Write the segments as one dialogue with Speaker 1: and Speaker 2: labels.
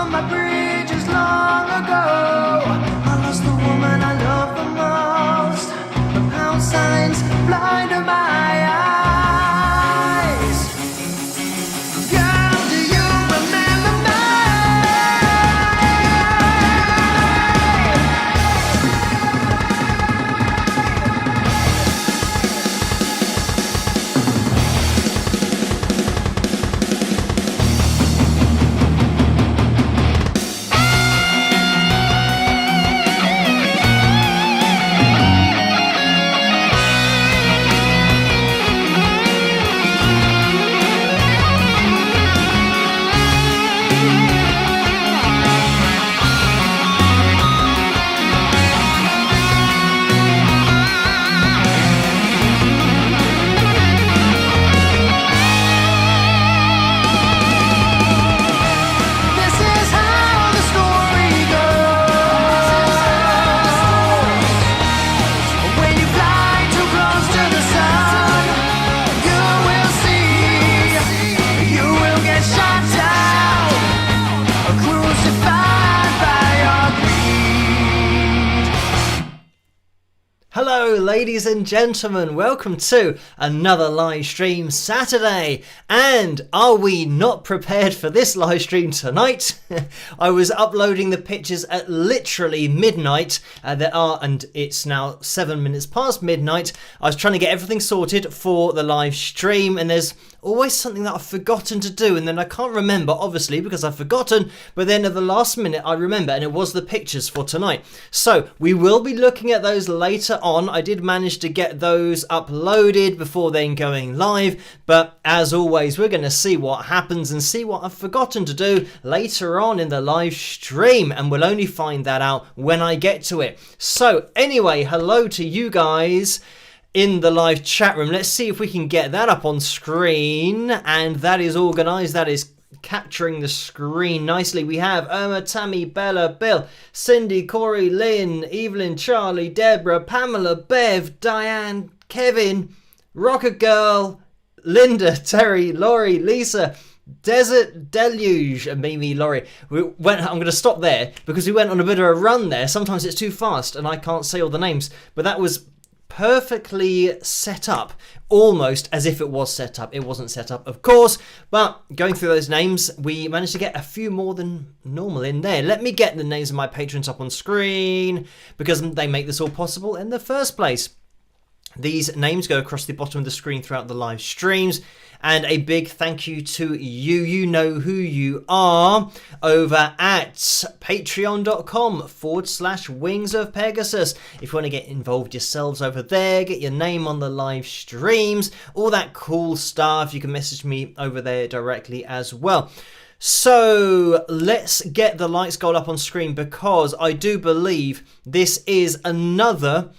Speaker 1: on my bridges long ago. I lost the woman I love the most. The pound signs blinded my eyes. Girl, do you remember me?
Speaker 2: Hello ladies and gentlemen, welcome to another live stream Saturday. And are we not prepared for this live stream tonight? I was uploading the pictures at literally midnight, and it's now 7 minutes past midnight. I was trying to get everything sorted for the live stream, and there's always something that I've forgotten to do, and then I can't remember, obviously, because I've forgotten, but then at the last minute I remember, and it was the pictures for tonight. So we will be looking at those later on. I did manage to get those uploaded before then going live, but as always, we're going to see what happens and see what I've forgotten to do later on in the live stream, and we'll only find that out when I get to it. So anyway, hello to you guys in the live chat room. Let's see if we can get that up on screen, and that is organised, that is capturing the screen nicely. We have Irma, Tammy, Bella, Bill, Cindy, Corey, Lynn, Evelyn, Charlie, Deborah, Pamela, Bev, Diane, Kevin, Rocket Girl, Linda, Terry, Laurie, Lisa, Desert Deluge, and Mimi, Laurie. I'm going to stop there because we went on a bit of a run there. Sometimes it's too fast and I can't say all the names, but that was perfectly set up, almost as if it was set up. It wasn't set up, of course, but going through those names, we managed to get a few more than normal in there. Let me get the names of my patrons up on screen because they make this all possible in the first place. These names go across the bottom of the screen throughout the live streams. And a big thank you to you. You know who you are over at patreon.com/Wings of Pegasus. If you want to get involved yourselves over there, get your name on the live streams, all that cool stuff, you can message me over there directly as well. So let's get the likes goal up on screen because I do believe this is another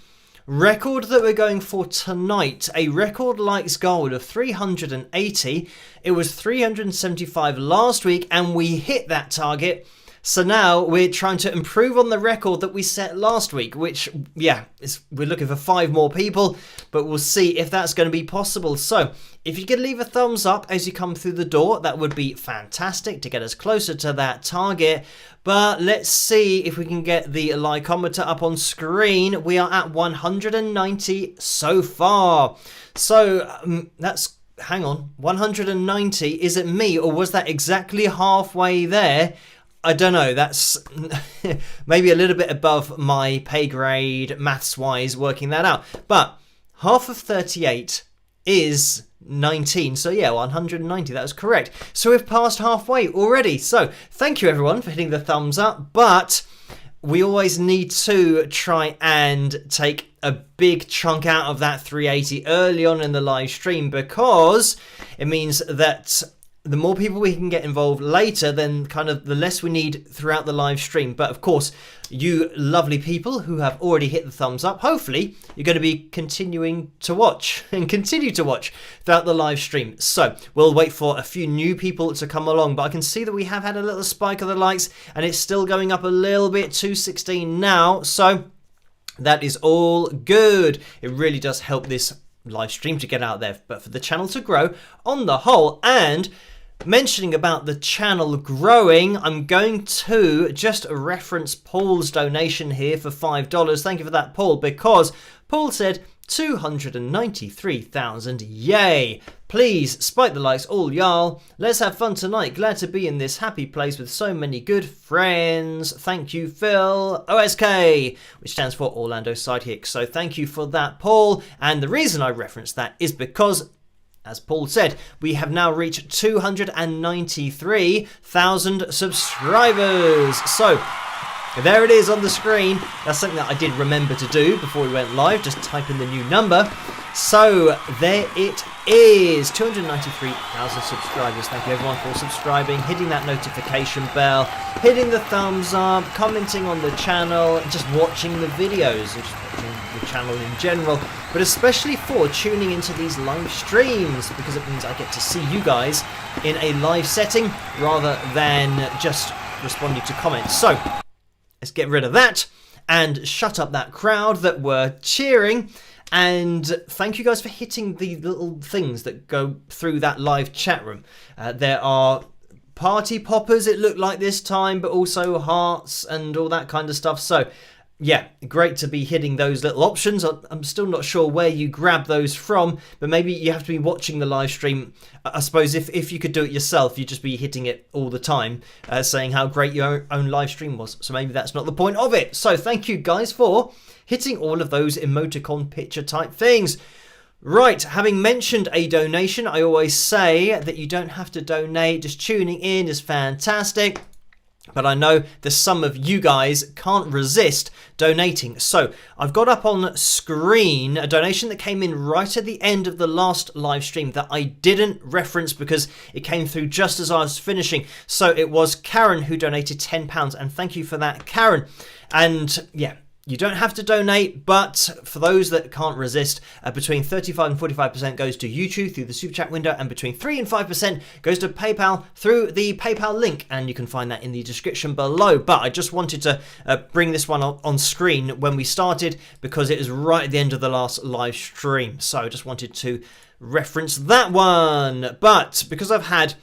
Speaker 2: record that we're going for tonight. A record likes goal of 380. It was 375 last week and we hit that target. So now we're trying to improve on the record that we set last week, which, yeah, we're looking for 5 more people, but we'll see if that's going to be possible. So if you could leave a thumbs up as you come through the door, that would be fantastic to get us closer to that target. But let's see if we can get the likeometer up on screen. We are at 190 so far. So that's, hang on, 190, is it me or was that exactly halfway there? I don't know, that's maybe a little bit above my pay grade maths wise working that out. But half of 38 is 19. So yeah, 190, that was correct. So we've passed halfway already. So thank you everyone for hitting the thumbs up. But we always need to try and take a big chunk out of that 380 early on in the live stream because it means that the more people we can get involved later, then kind of the less we need throughout the live stream. But of course, you lovely people who have already hit the thumbs up, hopefully you're going to be continuing to watch and continue to watch throughout the live stream. So we'll wait for a few new people to come along, but I can see that we have had a little spike of the likes and it's still going up a little bit, 216 now. So that is all good. It really does help this live stream to get out there, but for the channel to grow on the whole. And mentioning about the channel growing, I'm going to just reference Paul's donation here for $5. Thank you for that, Paul, because Paul said 293,000. Yay! Please, spike the likes, all y'all. Let's have fun tonight. Glad to be in this happy place with so many good friends. Thank you, Phil. OSK, which stands for Orlando Sidekicks. So thank you for that, Paul. And the reason I referenced that is because, as Paul said, we have now reached 293,000 subscribers. So there it is on the screen. That's something that I did remember to do before we went live. Just type in the new number. So there it is. 293,000 subscribers. Thank you everyone for subscribing, hitting that notification bell, hitting the thumbs up, commenting on the channel, just watching the videos, just watching the channel in general, but especially for tuning into these live streams, because it means I get to see you guys in a live setting rather than just responding to comments. So let's get rid of that and shut up that crowd that were cheering. And thank you guys for hitting the little things that go through that live chat room. There are party poppers, it looked like this time, but also hearts and all that kind of stuff. So yeah, great to be hitting those little options. I'm still not sure where you grab those from, but maybe you have to be watching the live stream. I suppose if you could do it yourself, you'd just be hitting it all the time, saying how great your own live stream was. So maybe that's not the point of it. So thank you guys for hitting all of those emoticon picture type things. Right, having mentioned a donation, I always say that you don't have to donate. Just tuning in is fantastic. But I know that some of you guys can't resist donating. So I've got up on screen a donation that came in right at the end of the last live stream that I didn't reference because it came through just as I was finishing. So it was Karen who donated £10, and thank you for that, Karen. And yeah, you don't have to donate, but for those that can't resist, between 35 and 45% goes to YouTube through the Super Chat window, and between 3 and 5% goes to PayPal through the PayPal link, and you can find that in the description below. But I just wanted to bring this one on screen when we started because it was right at the end of the last live stream. So I just wanted to reference that one. But because I've had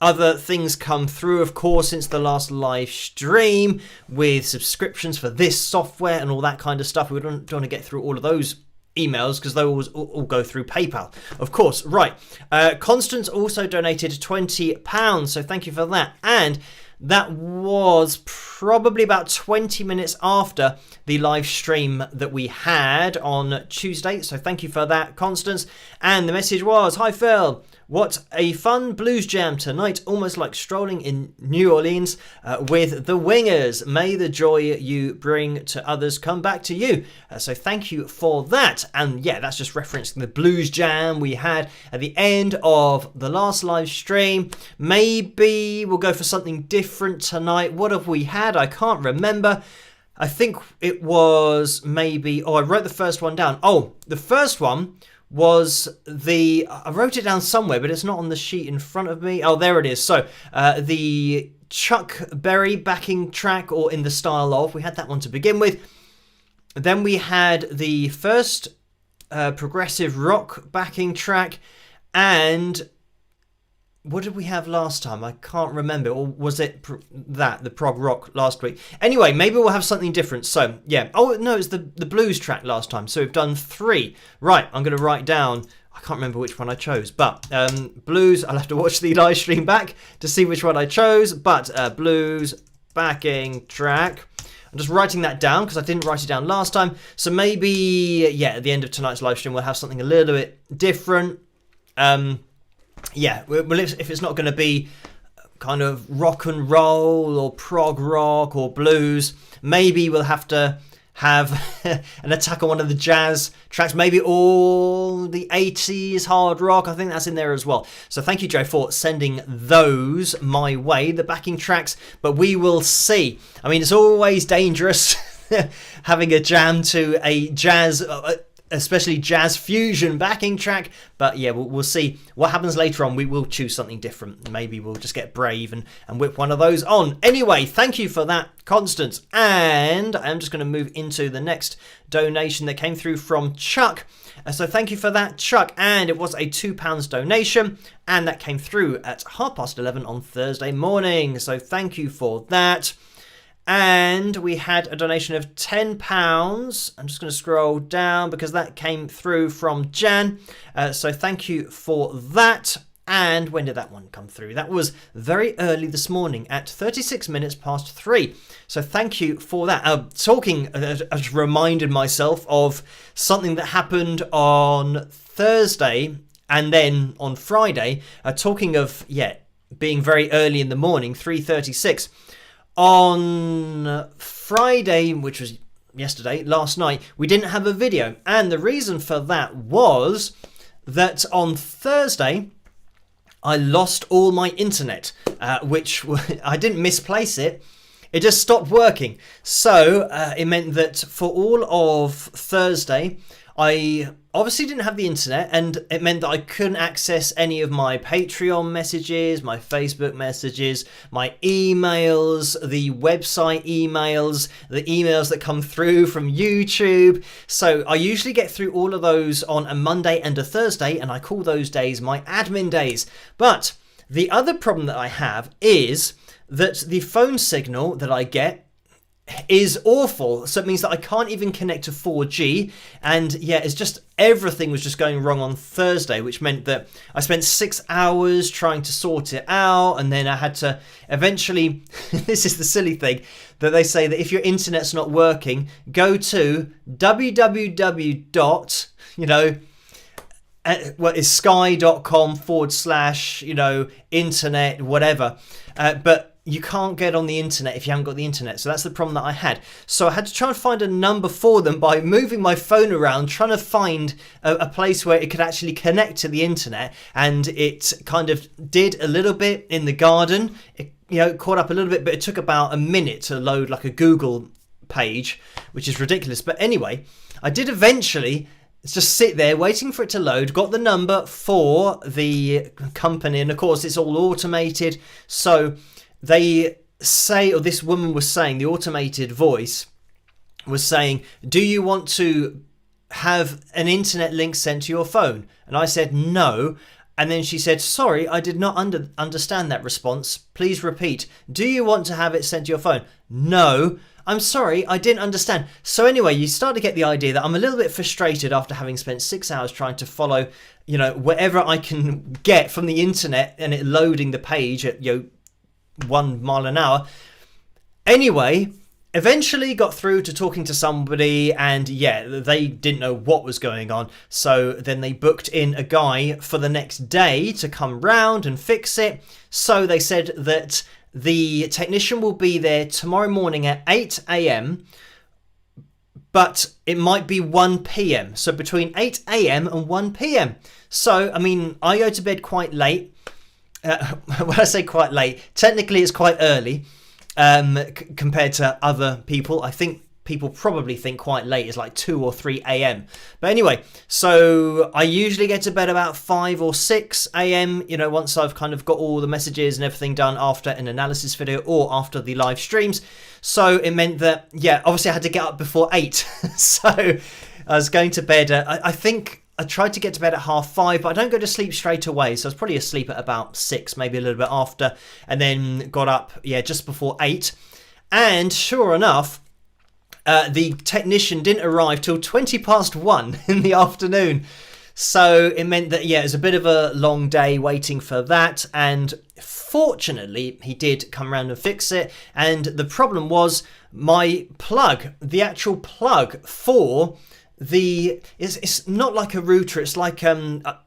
Speaker 2: other things come through, of course, since the last live stream with subscriptions for this software and all that kind of stuff. We don't want to get through all of those emails because those all go through PayPal, of course. Right. Constance also donated £20, so thank you for that. And that was probably about 20 minutes after the live stream that we had on Tuesday. So thank you for that, Constance. And the message was, "Hi Phil, what a fun blues jam tonight, almost like strolling in New Orleans with the Wingers. May the joy you bring to others come back to you." So thank you for that. And yeah, that's just referencing the blues jam we had at the end of the last live stream. Maybe we'll go for something different tonight. What have we had? I can't remember. I think it was maybe, I wrote the first one down. Oh, the first one was I wrote it down somewhere, but it's not on the sheet in front of me. Oh, there it is. So the Chuck Berry backing track, or In the Style Of, we had that one to begin with. Then we had the first progressive rock backing track, and what did we have last time? I can't remember. Or was it the prog rock last week? Anyway, maybe we'll have something different. So, yeah. Oh, no, it's the blues track last time. So we've done 3. Right, I'm going to write down, I can't remember which one I chose. But blues, I'll have to watch the live stream back to see which one I chose. But blues backing track. I'm just writing that down because I didn't write it down last time. So maybe, yeah, at the end of tonight's live stream, we'll have something a little bit different. Yeah, well, if it's not going to be kind of rock and roll or prog rock or blues, maybe we'll have to have an attack on one of the jazz tracks, maybe all the 80s hard rock. I think that's in there as well. So thank you, Joe, for sending those my way, the backing tracks, but we will see. I mean, it's always dangerous having a jam to a jazz especially jazz fusion backing track, but yeah, we'll see what happens later on. We will choose something different. Maybe we'll just get brave and whip one of those on. Anyway, thank you for that, Constance. And I'm just going to move into the next donation that came through from Chuck. So thank you for that, Chuck. And it was a £2 donation, and that came through at 11:30 on Thursday morning. So thank you for that. And we had a donation of £10. I'm just going to scroll down because that came through from Jan. So thank you for that. And when did that one come through? That was very early this morning at 36 minutes past 3. So thank you for that. I just reminded myself of something that happened on Thursday and then on Friday. Talking of, being very early in the morning, 3:36. On Friday, which was yesterday, last night, we didn't have a video. And the reason for that was that on Thursday, I lost all my internet, which I didn't misplace it. It just stopped working. So it meant that for all of Thursday, I obviously didn't have the internet, and it meant that I couldn't access any of my Patreon messages, my Facebook messages, my emails, the website emails, the emails that come through from YouTube. So I usually get through all of those on a Monday and a Thursday, and I call those days my admin days. But the other problem that I have is that the phone signal that I get is awful. So it means that I can't even connect to 4G, and it's just everything was just going wrong on Thursday, which meant that I spent 6 hours trying to sort it out, and then I had to eventually this is the silly thing that they say, that if your internet's not working, go to sky.com/internet whatever, but you can't get on the internet if you haven't got the internet. So that's the problem that I had. So I had to try and find a number for them by moving my phone around, trying to find a place where it could actually connect to the internet. And it kind of did a little bit in the garden. It caught up a little bit, but it took about a minute to load like a Google page, which is ridiculous. But anyway, I did eventually just sit there waiting for it to load, got the number for the company, and of course it's all automated. So they say, or this woman was saying, the automated voice was saying, do you want to have an internet link sent to your phone? And I said no. And then she said, sorry, I did not understand that response. Please repeat. Do you want to have it sent to your phone? No. I'm sorry, I didn't understand. So anyway, you start to get the idea that I'm a little bit frustrated after having spent 6 hours trying to follow, whatever I can get from the internet, and it loading the page at 1 mile an hour. Anyway, eventually got through to talking to somebody, and they didn't know what was going on. So then they booked in a guy for the next day to come round and fix it. So they said that the technician will be there tomorrow morning at 8 a.m, but it might be 1 p.m. So between 8 a.m. and 1 p.m. So, I mean, I go to bed quite late. When I say quite late, technically it's quite early compared to other people. I think people probably think quite late is like 2 or 3 a.m. But anyway, so I usually get to bed about 5 or 6 a.m, once I've kind of got all the messages and everything done after an analysis video or after the live streams. So it meant that, obviously I had to get up before 8. So I was going to bed, I think I tried to get to bed at 5:30, but I don't go to sleep straight away. So I was probably asleep at about 6, maybe a little bit after, and then got up, just before 8. And sure enough, the technician didn't arrive till 20 past 1 in the afternoon. So it meant that, it was a bit of a long day waiting for that. And fortunately, he did come around and fix it. And the problem was my plug, the actual plug for it's not like a router, it's like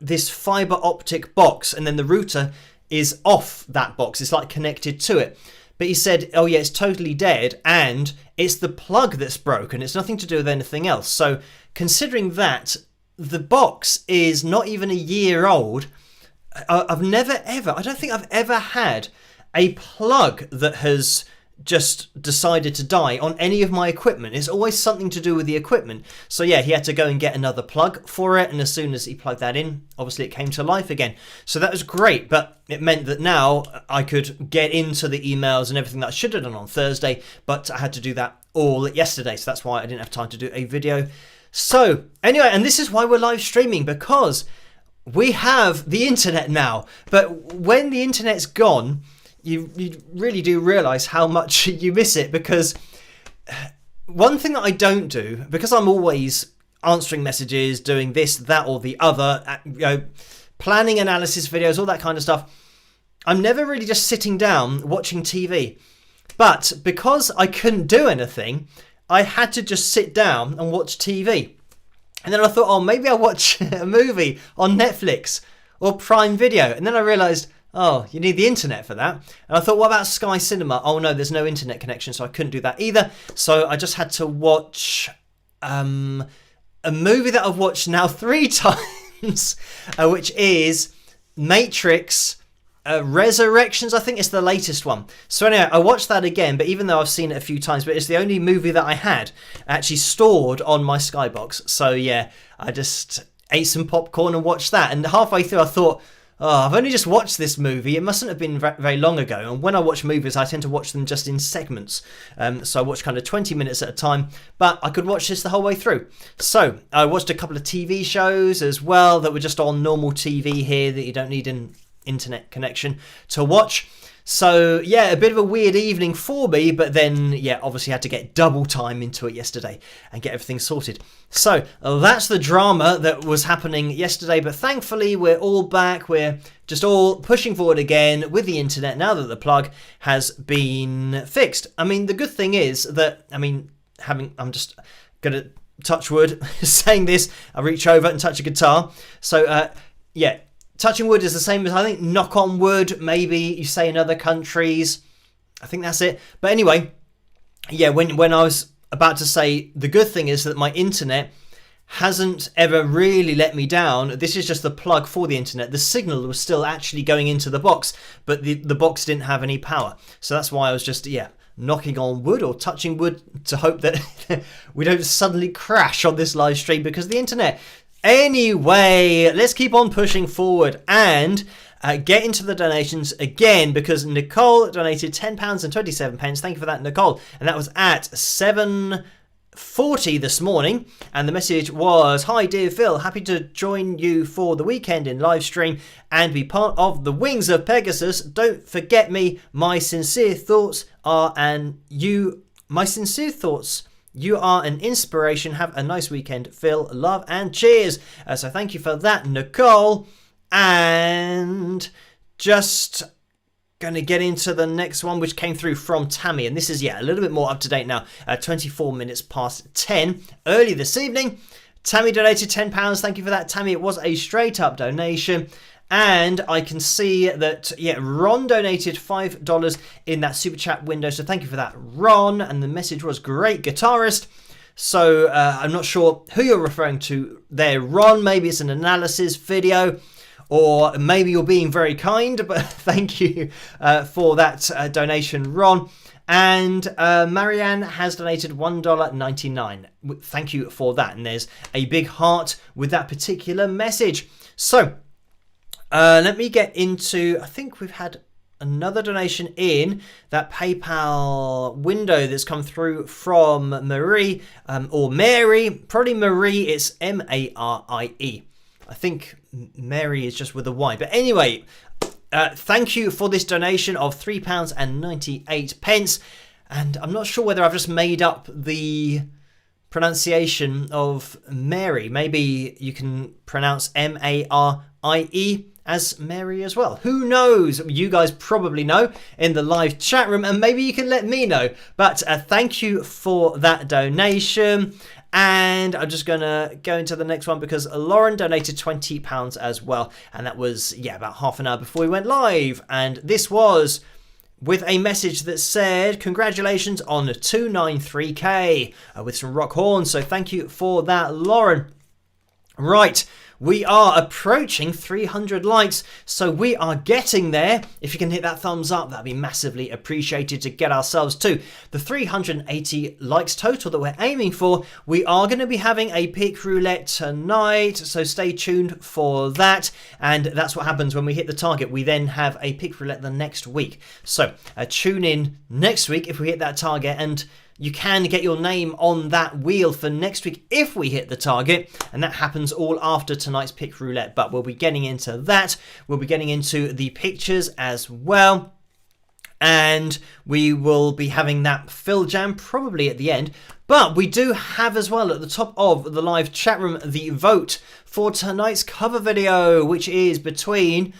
Speaker 2: this fiber optic box, and then the router is off that box, it's like connected to it. But he said, it's totally dead, and it's the plug that's broken, it's nothing to do with anything else. So considering that the box is not even a year old, I don't think I've ever had a plug that has just decided to die on any of my equipment. It's always something to do with the equipment. So yeah, he had to go and get another plug for it, and as soon as he plugged that in, obviously it came to life again. So that was great, but it meant that now I could get into the emails and everything that I should have done on Thursday, but I had to do that all yesterday, so that's why I didn't have time to do a video. So anyway, and this is why we're live streaming, because we have the internet now. But when the internet's gone, you really do realise how much you miss it, because one thing that I don't do, because I'm always answering messages, doing this, that or the other, planning analysis videos, all that kind of stuff, I'm never really just sitting down watching TV. But because I couldn't do anything, I had to just sit down and watch TV. And then I thought, oh, maybe I'll watch a movie on Netflix or Prime Video. And then I realised, oh, you need the internet for that. And I thought, what about Sky Cinema? Oh no, there's no internet connection, so I couldn't do that either. So I just had to watch a movie that I've watched now 3 times, which is Matrix Resurrections. I think it's the latest one. So anyway, I watched that again, but even though I've seen it a few times, but it's the only movie that I had actually stored on my Skybox. So yeah, I just ate some popcorn and watched that. And halfway through I thought, oh, I've only just watched this movie. It mustn't have been very long ago. And when I watch movies, I tend to watch them just in segments. So I watch kind of 20 minutes at a time, but I could watch this the whole way through. So I watched a couple of TV shows as well that were just on normal TV here that you don't need an internet connection to watch. So yeah, a bit of a weird evening for me, but then yeah, obviously had to get double time into it yesterday and get everything sorted. So that's the drama that was happening yesterday, but thankfully we're all back. We're just all pushing forward again with the internet now that the plug has been fixed. I mean, the good thing is that, I'm just gonna touch wood saying this, I reach over and touch a guitar. So yeah, touching wood is the same as, I think, knock on wood, maybe you say in other countries. I think that's it. But anyway, yeah, when I was about to say the good thing is that my internet hasn't ever really let me down. This is just the plug for the internet. The signal was still actually going into the box, but the box didn't have any power. So that's why I was just, yeah, knocking on wood or touching wood to hope that we don't suddenly crash on this live stream because of the internet. Anyway, let's keep on pushing forward and get into the donations again, because Nicole donated £10.27. Thank you for that, Nicole. And that was at 7:40 this morning. And the message was, hi, dear Phil. Happy to join you for the weekend in live stream and be part of the Wings of Pegasus. Don't forget me. My sincere thoughts are You are an inspiration. Have a nice weekend, Phil. Love and cheers. So thank you for that, Nicole. And just going to get into the next one, which came through from Tammy. And this is, yeah, a little bit more up to date now. 24 minutes past 10 early this evening. Tammy donated £10. Thank you for that, Tammy. It was a straight up donation. And I can see that, yeah, Ron donated $5 in that super chat window. So thank you for that, Ron. And the message was great guitarist. So I'm not sure who you're referring to there, Ron. Maybe it's an analysis video, or maybe you're being very kind. But thank you for that donation, Ron. And Marianne has donated $1.99. Thank you for that. And there's a big heart with that particular message. So let me get into, I think we've had another donation in that PayPal window that's come through from Marie, or Mary, probably Marie, it's Marie. I think Mary is just with a Y. But anyway, thank you for this donation of £3.98. And I'm not sure whether I've just made up the pronunciation of Mary. Maybe you can pronounce Marie as Mary as well. Who knows? You guys probably know in the live chat room, and maybe you can let me know. But thank you for that donation. And I'm just going to go into the next one because Lauren donated £20 as well. And that was, yeah, about half an hour before we went live. And this was with a message that said, congratulations on 293k with some rock horns. So thank you for that, Lauren. Right. we are approaching 300 likes, so we are getting there. If you can hit that thumbs up, that'd be massively appreciated to get ourselves to the 380 likes total that we're aiming for. We are going to be having a pick roulette tonight, so stay tuned for that. And that's what happens when we hit the target. We then have a pick roulette the next week. So tune in next week if we hit that target, and you can get your name on that wheel for next week if we hit the target, and that happens all after tonight's pick roulette. But we'll be getting into that. We'll be getting into the pictures as well, and we will be having that fill jam probably at the end. But we do have as well at the top of the live chat room the vote for tonight's cover video, which is between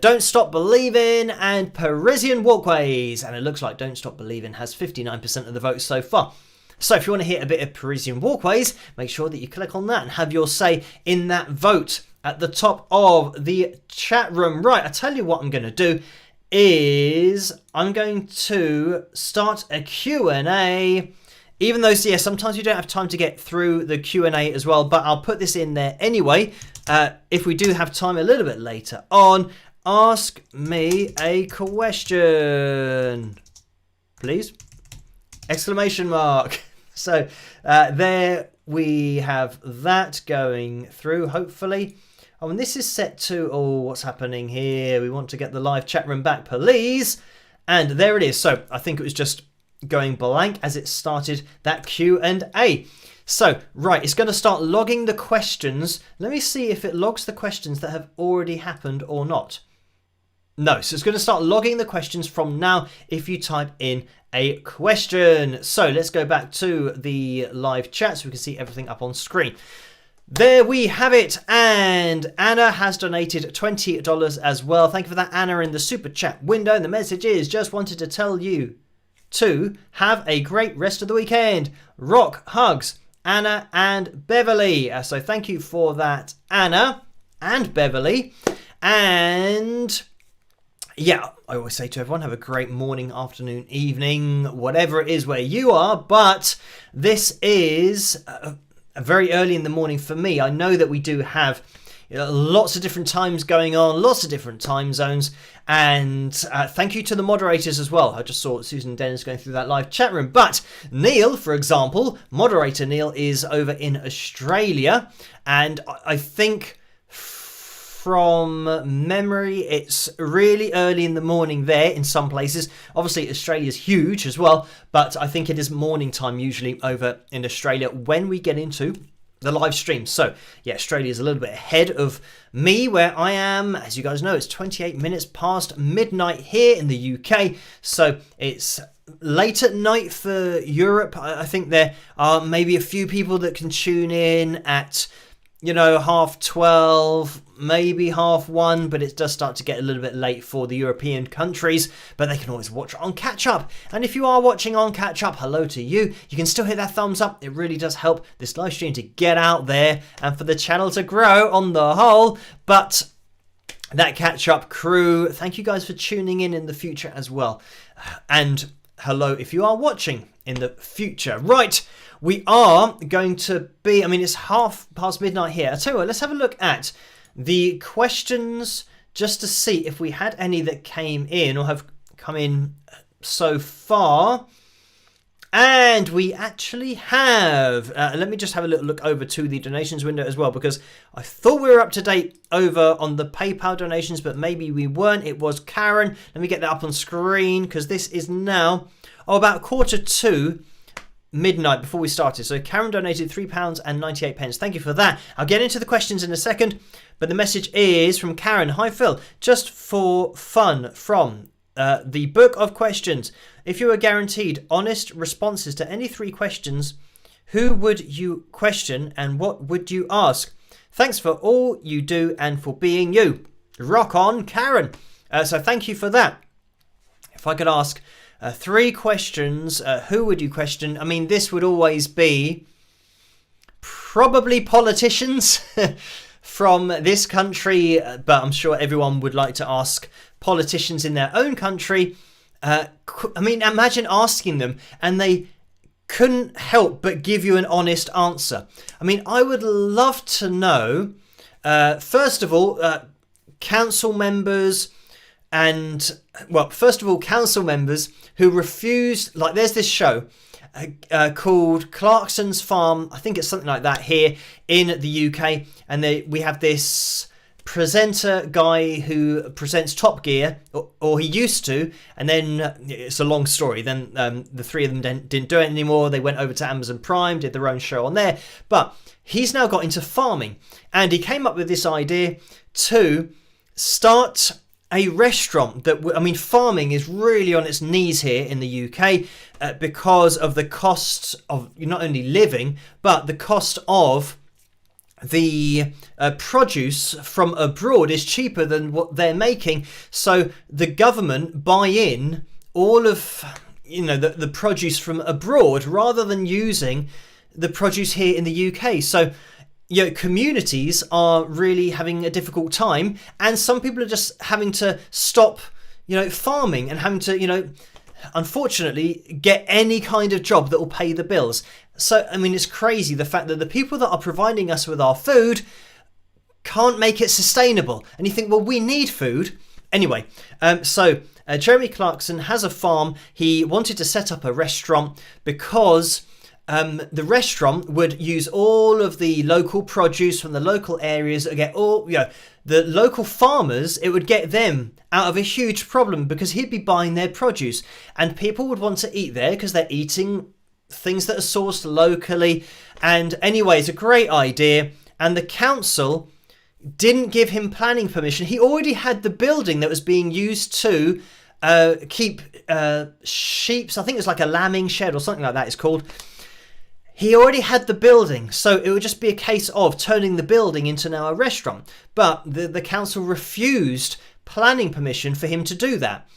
Speaker 2: Don't Stop Believin' and Parisian Walkways. And it looks like Don't Stop Believin' has 59% of the vote so far. So if you want to hit a bit of Parisian Walkways, make sure that you click on that and have your say in that vote at the top of the chat room. Right, I tell you what I'm going to do is I'm going to start a Q&A. Even though, yeah, sometimes we don't have time to get through the Q&A as well, but I'll put this in there anyway. If we do have time a little bit later on, ask me a question, please. Exclamation mark. So there we have that going through, hopefully. Oh, and this is set to, oh, what's happening here? We want to get the live chat room back, please. And there it is. So I think it was just going blank as it started that Q&A. So, right, it's going to start logging the questions. Let me see if it logs the questions that have already happened or not. No, so it's going to start logging the questions from now if you type in a question. So let's go back to the live chat so we can see everything up on screen. There we have it, and Anna has donated $20 as well. Thank you for that, Anna, in the super chat window. And the message is, just wanted to tell you to have a great rest of the weekend. Rock hugs, Anna and Beverly. So thank you for that, Anna and Beverly. And yeah, I always say to everyone, have a great morning, afternoon, evening, whatever it is where you are. But this is very early in the morning for me. I know that we do have lots of different times going on, lots of different time zones. And thank you to the moderators as well. I just saw Susan Dennis going through that live chat room. But Neil, for example, moderator Neil, is over in Australia. And I think from memory, it's really early in the morning there in some places. Obviously, Australia's huge as well. But I think it is morning time usually over in Australia when we get into the live stream. So yeah, Australia is a little bit ahead of me where I am. As you guys know, it's 28 minutes past midnight here in the UK. So it's late at night for Europe. I think there are maybe a few people that can tune in at, you know, 12:30, maybe 1:30, but it does start to get a little bit late for the European countries, but they can always watch on catch up. And if you are watching on catch up, hello to you. You can still hit that thumbs up. It really does help this live stream to get out there and for the channel to grow on the whole. But that catch up crew, thank you guys for tuning in the future as well. And hello if you are watching in the future. Right. We are going to be, I mean, it's midnight here. I'll tell you what, let's have a look at the questions just to see if we had any that came in or have come in so far. And we actually have. Let me just have a little look over to the donations window as well, because I thought we were up to date over on the PayPal donations, but maybe we weren't. It was Karen. Let me get that up on screen because this is now about 1:45 midnight before we started. So Karen donated £3.98. Thank you for that. I'll get into the questions in a second, but the message is from Karen. Hi Phil, just for fun from the book of questions. If you were guaranteed honest responses to any 3 questions, who would you question and what would you ask? Thanks for all you do and for being you. Rock on, Karen. So thank you for that. If I could ask 3 questions, who would you question? I mean, this would always be probably politicians from this country, but I'm sure everyone would like to ask politicians in their own country. I mean, imagine asking them and they couldn't help but give you an honest answer. I mean, I would love to know First of all, council members council members who refused, like there's this show called Clarkson's Farm, I think it's something like that here in the UK, and we have this presenter guy who presents Top Gear, or he used to, and then it's a long story, then the three of them didn't do it anymore, they went over to Amazon Prime, did their own show on there, but he's now got into farming, and he came up with this idea to start a restaurant farming is really on its knees here in the UK because of the cost of not only living, but the cost of the produce from abroad is cheaper than what they're making. So the government buy in all of the produce from abroad rather than using the produce here in the UK. So communities are really having a difficult time, and some people are just having to stop, farming and having to, unfortunately, get any kind of job that will pay the bills. So, it's crazy the fact that the people that are providing us with our food can't make it sustainable. And you think, well, we need food. Anyway, Jeremy Clarkson has a farm. He wanted to set up a restaurant because the restaurant would use all of the local produce from the local areas, get the local farmers, it would get them out of a huge problem because he'd be buying their produce and people would want to eat there because they're eating things that are sourced locally. And anyway, it's a great idea, and the council didn't give him planning permission. He already had the building that was being used to keep sheep. I think it's like a lambing shed or something like that it's called. He already had the building, so it would just be a case of turning the building into now a restaurant. But the council refused planning permission for him to do that.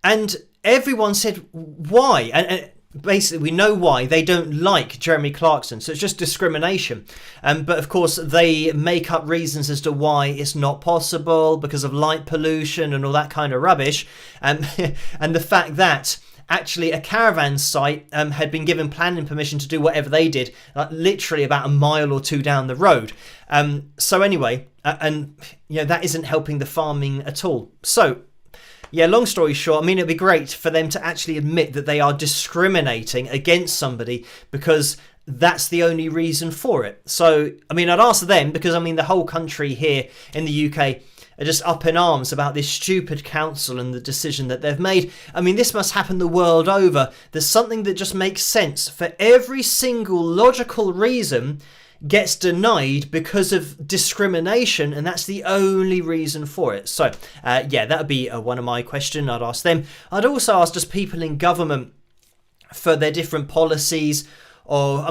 Speaker 2: And everyone said, why? And basically, we know why. They don't like Jeremy Clarkson, so it's just discrimination. But of course, they make up reasons as to why it's not possible because of light pollution and all that kind of rubbish. And the fact that actually a caravan site had been given planning permission to do whatever they did, literally about a mile or two down the road. So anyway, that isn't helping the farming at all. So yeah, long story short, it'd be great for them to actually admit that they are discriminating against somebody because that's the only reason for it. So, I'd ask them because, the whole country here in the UK are just up in arms about this stupid council and the decision that they've made. This must happen the world over. There's something that just makes sense. For every single logical reason gets denied because of discrimination, and that's the only reason for it. So, that would be one of my questions. I'd ask them. I'd also ask just people in government for their different policies, or,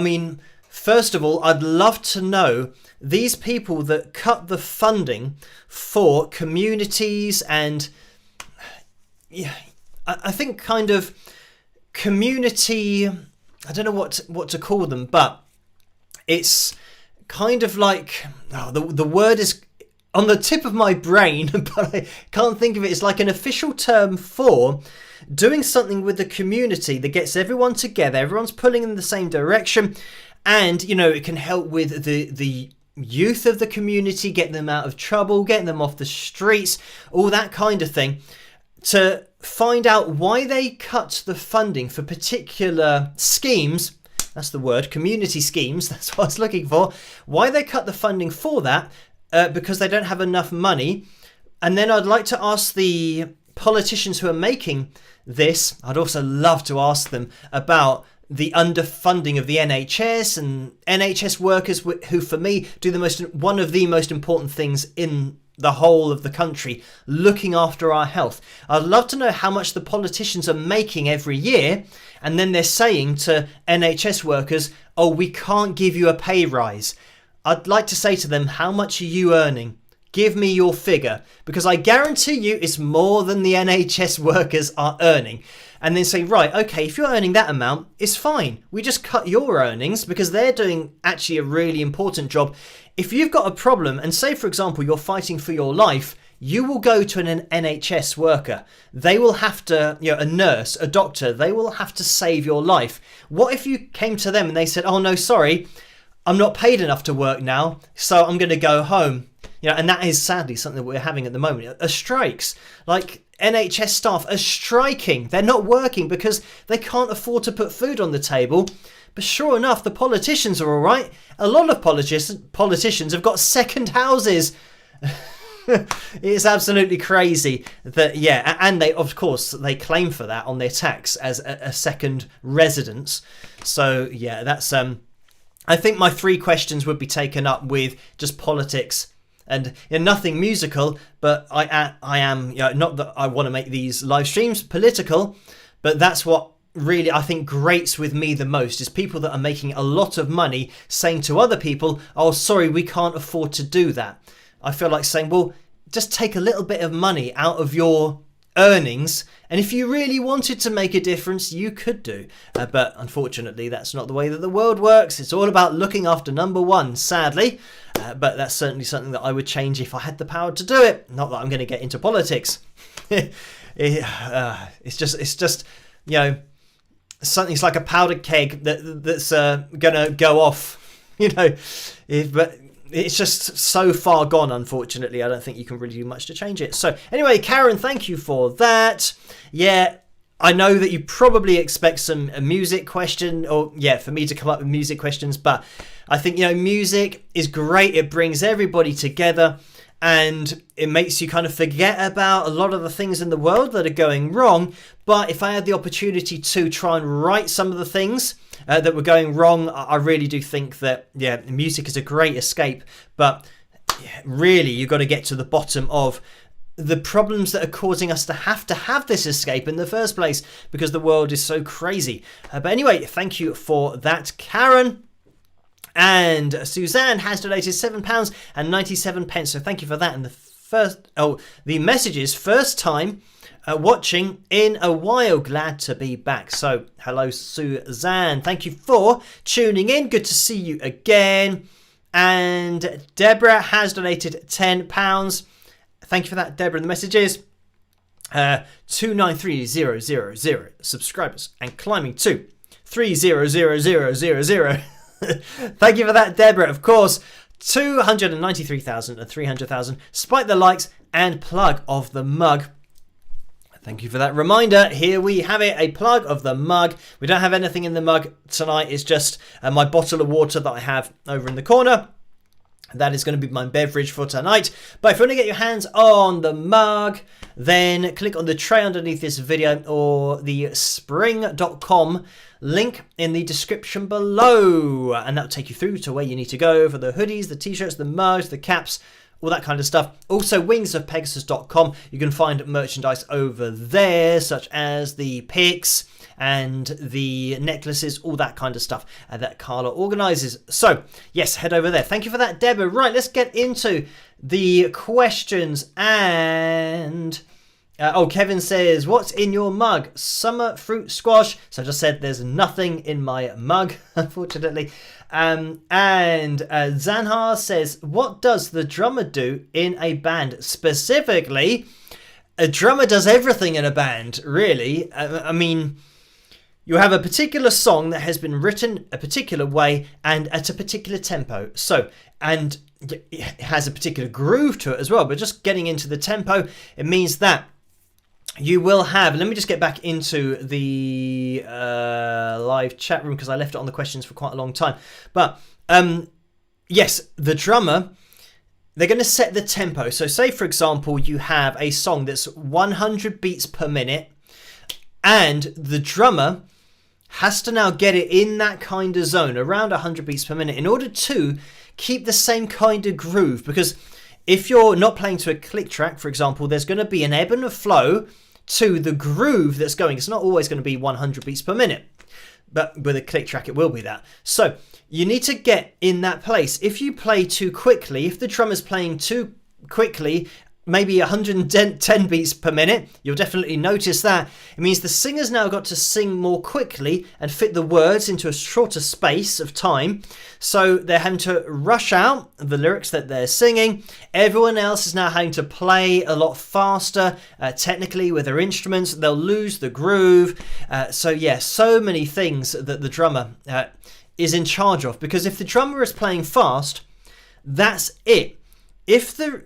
Speaker 2: first of all, I'd love to know these people that cut the funding for communities and, I think kind of community, I don't know what to call them, but it's kind of like, the word is on the tip of my brain, but I can't think of it. It's like an official term for doing something with the community that gets everyone together, everyone's pulling in the same direction, and, it can help with the youth of the community, getting them out of trouble, getting them off the streets, all that kind of thing, to find out why they cut the funding for particular schemes. That's the word, community schemes, that's what I was looking for. Why they cut the funding for that, because they don't have enough money. And then I'd like to ask the politicians who are making this, I'd also love to ask them about the underfunding of the NHS and NHS workers who, for me, do one of the most important things in the whole of the country, looking after our health. I'd love to know how much the politicians are making every year, and then they're saying to NHS workers, oh, we can't give you a pay rise. I'd like to say to them, how much are you earning? Give me your figure, because I guarantee you it's more than the NHS workers are earning. And then say, right, okay, if you're earning that amount, it's fine. We just cut your earnings because they're doing actually a really important job. If you've got a problem, and say, for example, you're fighting for your life, you will go to an NHS worker. They will have to, a nurse, a doctor, they will have to save your life. What if you came to them and they said, oh, no, sorry, I'm not paid enough to work now, so I'm going to go home. You know, and that is sadly something that we're having at the moment. Are strikes. Like NHS staff are striking. They're not working because they can't afford to put food on the table. But sure enough, the politicians are all right. A lot of politicians have got second houses. It's absolutely crazy that, yeah, and they, of course, they claim for that on their tax as a second residence. So yeah, that's I think my 3 questions would be taken up with just politics and nothing musical. But I am, you know, not that I want to make these live streams political, but that's what really I think grates with me the most, is people that are making a lot of money saying to other people, oh, sorry, we can't afford to do that. I feel like saying, well, just take a little bit of money out of your earnings, and if you really wanted to make a difference, you could do. But unfortunately, that's not the way that the world works. It's all about looking after number one, sadly. But that's certainly something that I would change if I had the power to do it. Not that I'm going to get into politics. It's just, you know, something's like a powder keg that's going to go off, you know. But it's just so far gone, unfortunately. I don't think you can really do much to change it. So anyway, Karen, thank you for that. Yeah, I know that you probably expect some music question, or yeah, for me to come up with music questions, but I think, you know, music is great. It brings everybody together and it makes you kind of forget about a lot of the things in the world that are going wrong. But if I had the opportunity to try and right some of the things that were going wrong, I really do think that, yeah, music is a great escape. But yeah, really, you've got to get to the bottom of the problems that are causing us to have this escape in the first place, because the world is so crazy. But anyway, thank you for that, Karen. And Suzanne has donated £7.97. So thank you for that. And the messages, first time watching in a while, glad to be back. So hello, Suzanne, thank you for tuning in, good to see you again. And Deborah has donated £10. Thank you for that, Deborah. And the messages, 293000 subscribers and climbing to 300000. Thank you for that, Deborah. Of course, 293,000 and 300,000. Spike the likes and plug of the mug. Thank you for that reminder. Here we have it, a plug of the mug. We don't have anything in the mug tonight. It's just my bottle of water that I have over in the corner. That is going to be my beverage for tonight. But if you want to get your hands on the mug, then click on the tray underneath this video or the spring.com link in the description below. And that'll take you through to where you need to go for the hoodies, the t-shirts, the mugs, the caps, all that kind of stuff. Also, wingsofpegasus.com. You can find merchandise over there, such as the pics and the necklaces, all that kind of stuff that Carla organises. So, yes, head over there. Thank you for that, Deborah. Right, let's get into the questions. And Kevin says, what's in your mug? Summer fruit squash. So I just said there's nothing in my mug, unfortunately. And Zanhar says, what does the drummer do in a band? Specifically, a drummer does everything in a band, really. I mean, you have a particular song that has been written a particular way and at a particular tempo. So, and it has a particular groove to it as well. But just getting into the tempo, it means that you will have, let me just get back into the live chat room because I left it on the questions for quite a long time. But yes, the drummer, they're going to set the tempo. So say, for example, you have a song that's 100 beats per minute and the drummer has to now get it in that kind of zone, around 100 beats per minute, in order to keep the same kind of groove. Because if you're not playing to a click track, for example, there's going to be an ebb and a flow to the groove that's going. It's not always going to be 100 beats per minute, but with a click track it will be that. So you need to get in that place. If you play too quickly, if the drummer's playing too quickly, maybe 110 beats per minute, you'll definitely notice that. It means the singer's now got to sing more quickly and fit the words into a shorter space of time. So they're having to rush out the lyrics that they're singing. Everyone else is now having to play a lot faster, technically, with their instruments. They'll lose the groove. So yeah, so many things that the drummer is in charge of. Because if the drummer is playing fast, that's it. If the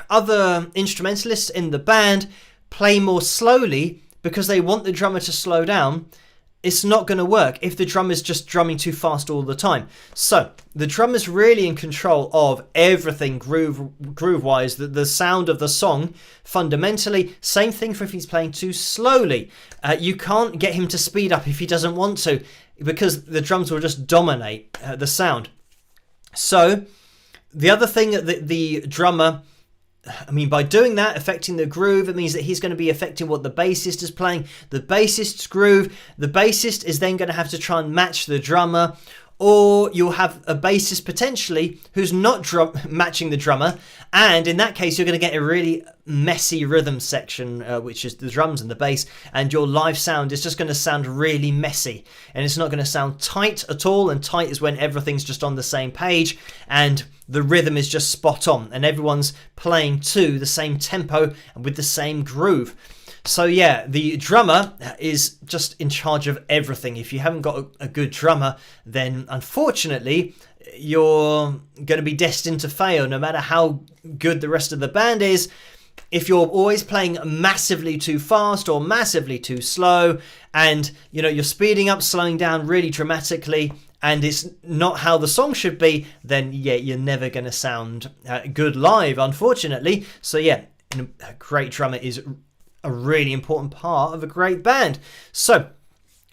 Speaker 2: other instrumentalists in the band play more slowly because they want the drummer to slow down, it's not going to work if the drummer's just drumming too fast all the time. So the drummer's really in control of everything groove-wise, the sound of the song. Fundamentally, same thing for if he's playing too slowly. You can't get him to speed up if he doesn't want to, because the drums will just dominate the sound. So the other thing that the drummer, by doing that, affecting the groove, it means that he's going to be affecting what the bassist is playing, the bassist's groove. The bassist is then going to have to try and match the drummer, or you'll have a bassist potentially who's not matching the drummer, and in that case you're going to get a really messy rhythm section, which is the drums and the bass, and your live sound is just going to sound really messy, and it's not going to sound tight at all. And tight is when everything's just on the same page and the rhythm is just spot on and everyone's playing to the same tempo and with the same groove. So yeah, the drummer is just in charge of everything. If you haven't got a good drummer, then unfortunately you're going to be destined to fail, no matter how good the rest of the band is. If you're always playing massively too fast or massively too slow, and you're speeding up, slowing down really dramatically, and it's not how the song should be, then yeah, you're never going to sound good live, unfortunately. So yeah, a great drummer is a really important part of a great band. So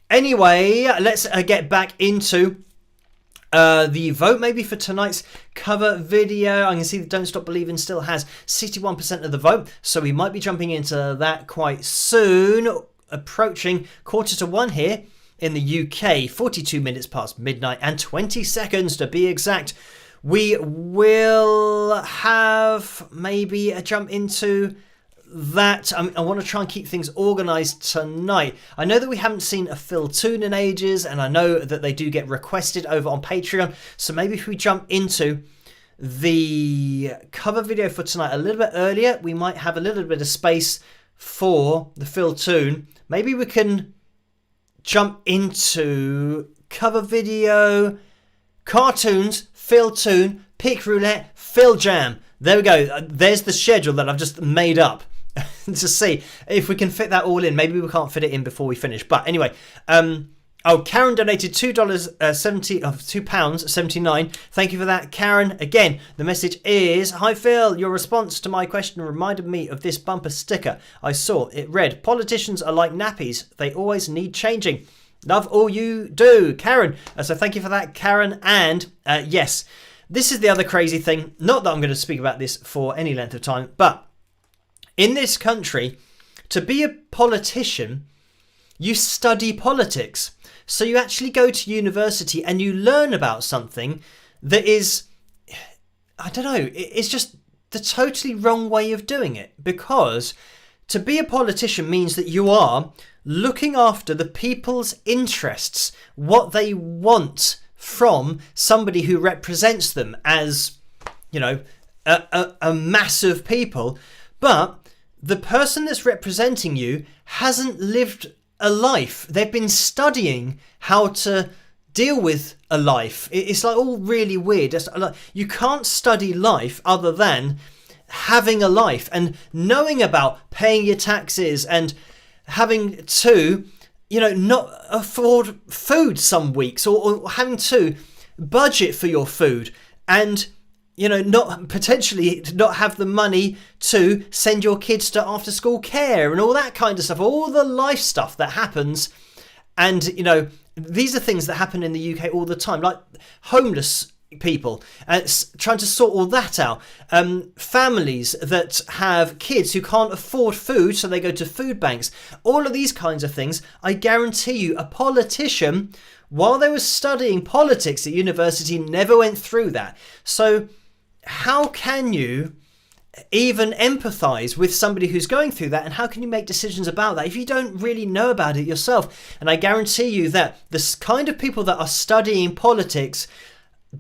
Speaker 2: anyway, let's get back into the vote maybe for tonight's cover video. I can see that Don't Stop Believing still has 61% of the vote, so we might be jumping into that quite soon, approaching 1:45 here in the UK, 42 minutes past midnight and 20 seconds to be exact. We will have maybe a jump into that. I want to try and keep things organised tonight. I know that we haven't seen a Phil tune in ages, and I know that they do get requested over on Patreon, so maybe if we jump into the cover video for tonight a little bit earlier, we might have a little bit of space for the Phil tune. Maybe we can jump into cover video, cartoons, Phil tune, pick roulette, Phil jam. There we go. There's the schedule that I've just made up to see if we can fit that all in. Maybe we can't fit it in before we finish. But anyway, Karen donated £2.79. Thank you for that, Karen. Again, the message is, "Hi Phil, your response to my question reminded me of this bumper sticker I saw. It read, 'Politicians are like nappies. They always need changing. Love all you do,' Karen." So thank you for that, Karen. And yes, this is the other crazy thing. Not that I'm going to speak about this for any length of time, but in this country, to be a politician, you study politics. So you actually go to university and you learn about something that is, I don't know, it's just the totally wrong way of doing it. Because to be a politician means that you are looking after the people's interests, what they want from somebody who represents them as, a mass of people. But the person that's representing you hasn't lived a life. They've been studying how to deal with a life. It's like all really weird. It's like, you can't study life other than having a life and knowing about paying your taxes and having to, not afford food some weeks, or having to budget for your food, and not potentially not have the money to send your kids to after school care and all that kind of stuff, all the life stuff that happens. And these are things that happen in the UK all the time, like homeless people, trying to sort all that out, families that have kids who can't afford food, so they go to food banks, all of these kinds of things. I guarantee you a politician, while they were studying politics at university, never went through that. So how can you even empathize with somebody who's going through that, and how can you make decisions about that if you don't really know about it yourself? And I guarantee you that the kind of people that are studying politics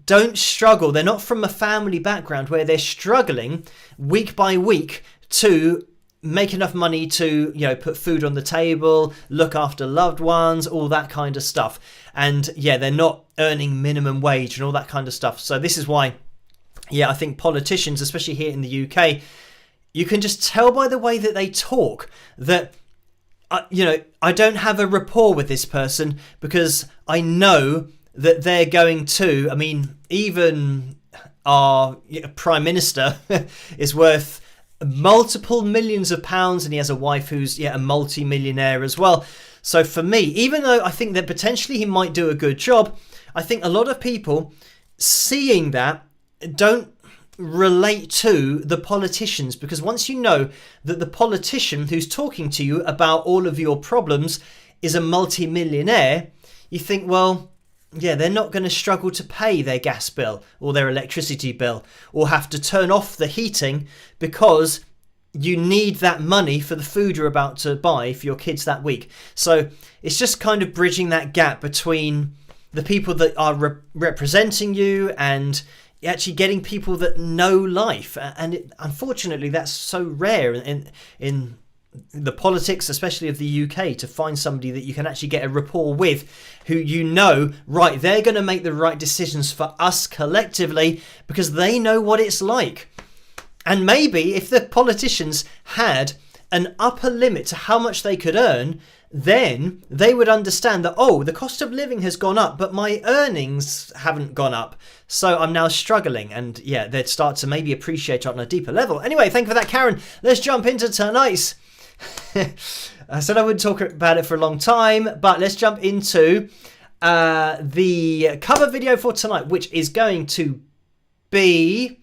Speaker 2: don't struggle. They're not from a family background where they're struggling week by week to make enough money to, put food on the table, look after loved ones, all that kind of stuff. And yeah, they're not earning minimum wage and all that kind of stuff. So this is why, I think politicians, especially here in the UK, you can just tell by the way that they talk that, I don't have a rapport with this person, because I know that they're going to, even our Prime Minister is worth multiple millions of pounds, and he has a wife who's a multi-millionaire as well. So for me, even though I think that potentially he might do a good job, I think a lot of people seeing that don't relate to the politicians, because once you know that the politician who's talking to you about all of your problems is a multi-millionaire, you think, well, they're not going to struggle to pay their gas bill or their electricity bill, or have to turn off the heating because you need that money for the food you're about to buy for your kids that week. So it's just kind of bridging that gap between the people that are representing you and actually getting people that know life. And unfortunately, that's so rare in the politics, especially of the UK, to find somebody that you can actually get a rapport with, who right, they're going to make the right decisions for us collectively because they know what it's like. And maybe if the politicians had an upper limit to how much they could earn, then they would understand that, the cost of living has gone up, but my earnings haven't gone up. So I'm now struggling. And they'd start to maybe appreciate it on a deeper level. Anyway, thank you for that, Karen. Let's jump into tonight's. I said I wouldn't talk about it for a long time, but let's jump into the cover video for tonight, which is going to be...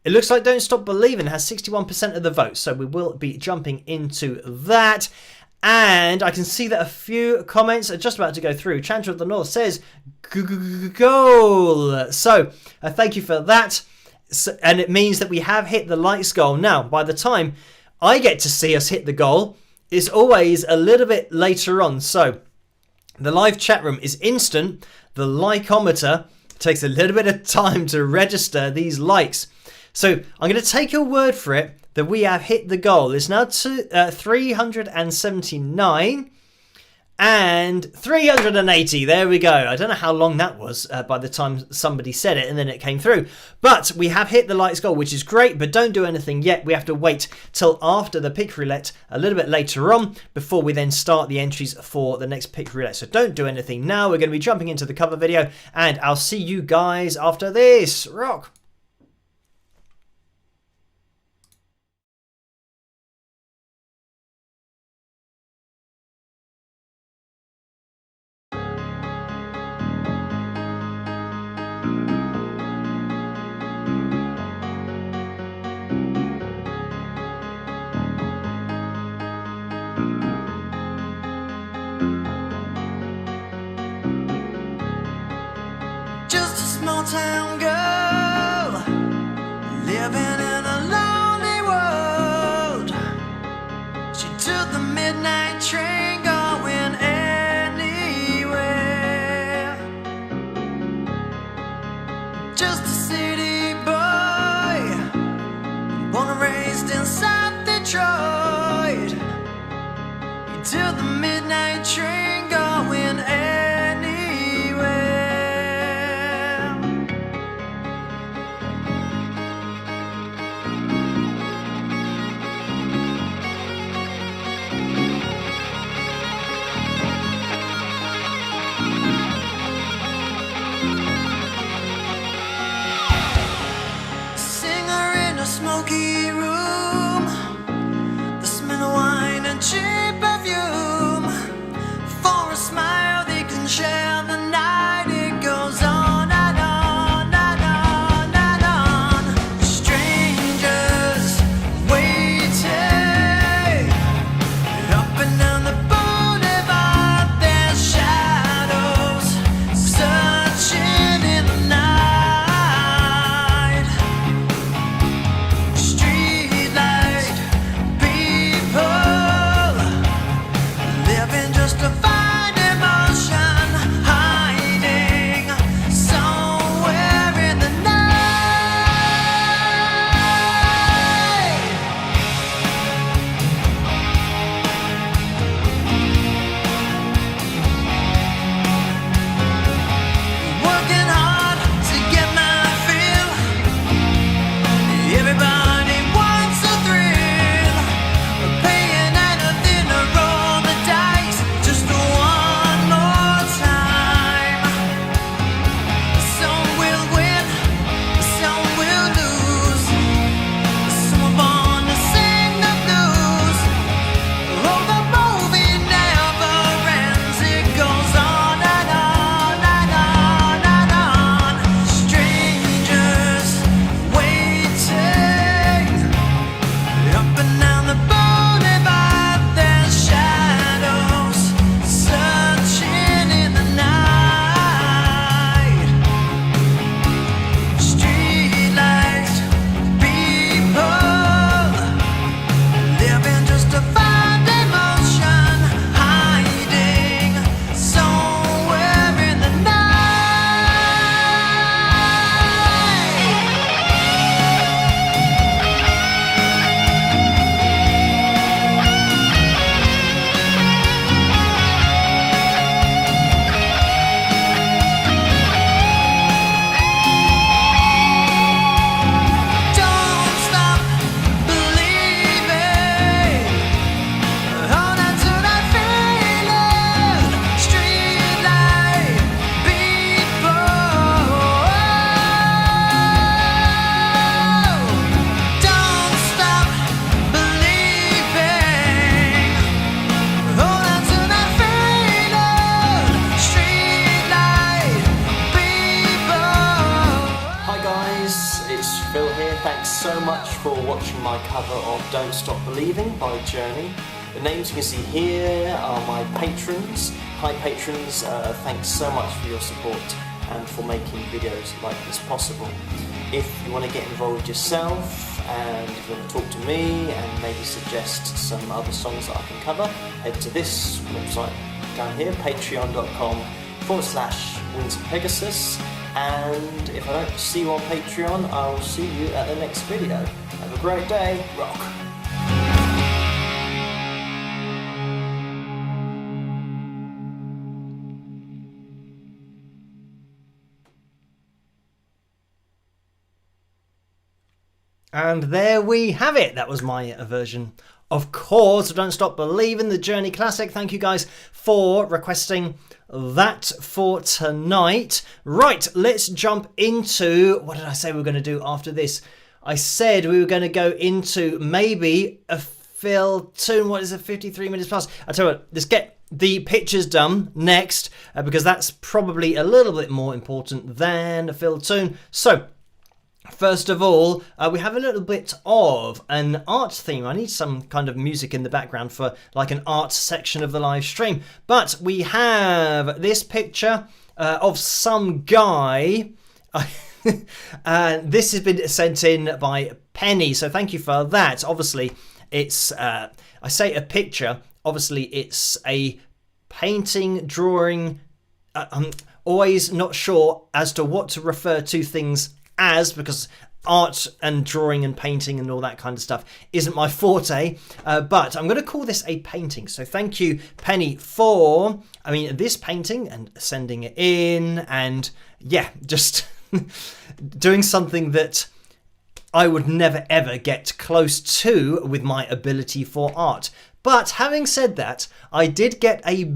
Speaker 2: It looks like Don't Stop Believing has 61% of the vote, so we will be jumping into that. And I can see that a few comments are just about to go through. Chandra of the North says, goal. So thank you for that. And it means that we have hit the likes goal. Now, by the time I get to see us hit the goal, it's always a little bit later on. So the live chat room is instant. The likeometer takes a little bit of time to register these likes. So I'm going to take your word for it that we have hit the goal. It's now 379 and 380. There we go. I don't know how long that was by the time somebody said it and then it came through. But we have hit the likes goal, which is great, but don't do anything yet. We have to wait till after the pick roulette a little bit later on before we then start the entries for the next pick roulette. So don't do anything now. We're going to be jumping into the cover video and I'll see you guys after this. Rock.
Speaker 1: Town girl living in a lonely world. She took the midnight train going anywhere. Just a city boy, born and raised in South Detroit. He took the midnight train going anywhere.
Speaker 2: so much for watching my cover of Don't Stop Believing by Journey. The names you can see here are my patrons. Hi patrons, thanks so much for your support and for making videos like this possible. If you want to get involved yourself and if you want to talk to me and maybe suggest some other songs that I can cover, head to this website down here, patreon.com/Wings of Pegasus. And if I don't see you on Patreon, I'll see you at the next video. Have a great day. Rock! And there we have it. That was my version, of course, Don't Stop Believing, the Journey classic. Thank you guys for requesting that for tonight. Right, let's jump into, what did I say we were going to do after this? I said we were going to go into maybe a fill tune. What is it, 53 minutes plus? I tell you what, let's get the pictures done next, because that's probably a little bit more important than a fill tune. So, first of all, we have a little bit of an art theme. I need some kind of music in the background for like an art section of the live stream. But we have this picture of some guy. This has been sent in by Penny, so thank you for that. Obviously, it's, I say a picture, obviously it's a painting, drawing. I'm always not sure as to what to refer to things as, because art and drawing and painting and all that kind of stuff isn't my forte, but I'm going to call this a painting. So thank you, Penny, for this painting and sending it in, and yeah, just doing something that I would never ever get close to with my ability for art. But having said that, I did get a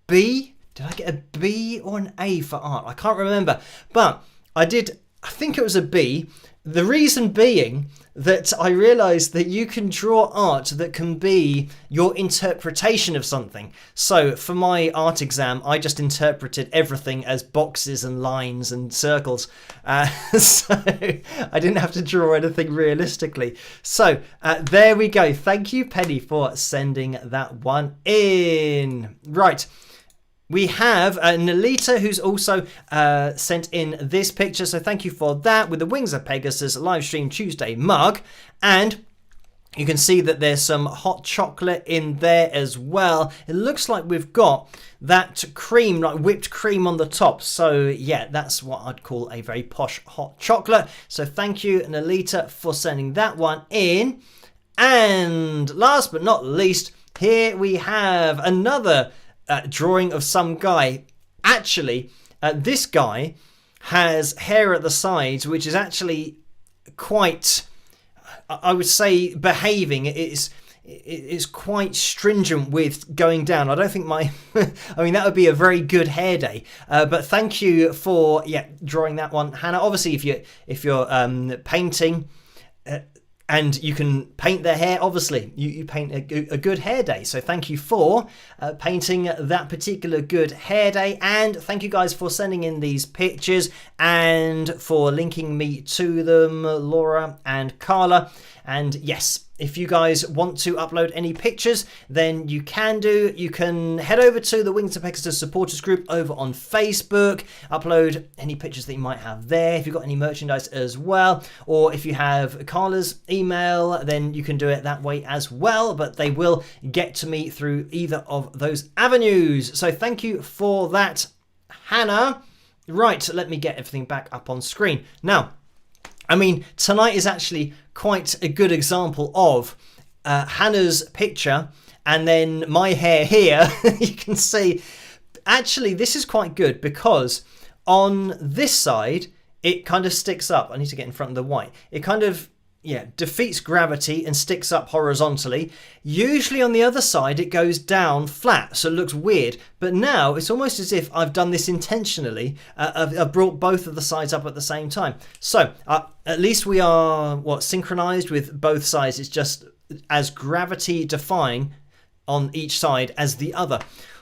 Speaker 2: B. Did I get a B or an A for art? I can't remember, but I think it was a B. The reason being that I realised that you can draw art that can be your interpretation of something. So for my art exam, I just interpreted everything as boxes and lines and circles. So I didn't have to draw anything realistically. So there we go. Thank you, Penny, for sending that one in. Right. We have Nalita, who's also sent in this picture, so thank you for that, with the Wings of Pegasus live stream Tuesday mug. And you can see that there's some hot chocolate in there as well. It looks like we've got that cream, like whipped cream on the top. So yeah, that's what I'd call a very posh hot chocolate. So thank you, Nalita, for sending that one in. And last but not least, here we have another drawing of some guy. Actually, this guy has hair at the sides, which is actually quite, I would say, behaving. It's quite stringent with going down. I don't think my, that would be a very good hair day. But thank you for drawing that one, Hannah. Obviously, if you're painting. And you can paint their hair, obviously. You paint a good hair day. So thank you for painting that particular good hair day. And thank you guys for sending in these pictures and for linking me to them, Laura and Carla. And yes, if you guys want to upload any pictures, then you can do. You can head over to the Wings of Pegasus supporters group over on Facebook, upload any pictures that you might have there, if you've got any merchandise as well, or if you have Carla's email, then you can do it that way as well, but they will get to me through either of those avenues. So thank you for that, Hannah. Right, let me get everything back up on screen. Now, tonight is actually quite a good example of Hannah's picture and then my hair here. You can see, actually, this is quite good because on this side, it kind of sticks up. I need to get in front of the white. It kind of, defeats gravity and sticks up horizontally. Usually on the other side, it goes down flat, so it looks weird. But now it's almost as if I've done this intentionally. I've brought both of the sides up at the same time. So at least we are, synchronized with both sides. It's just as gravity defying on each side as the other.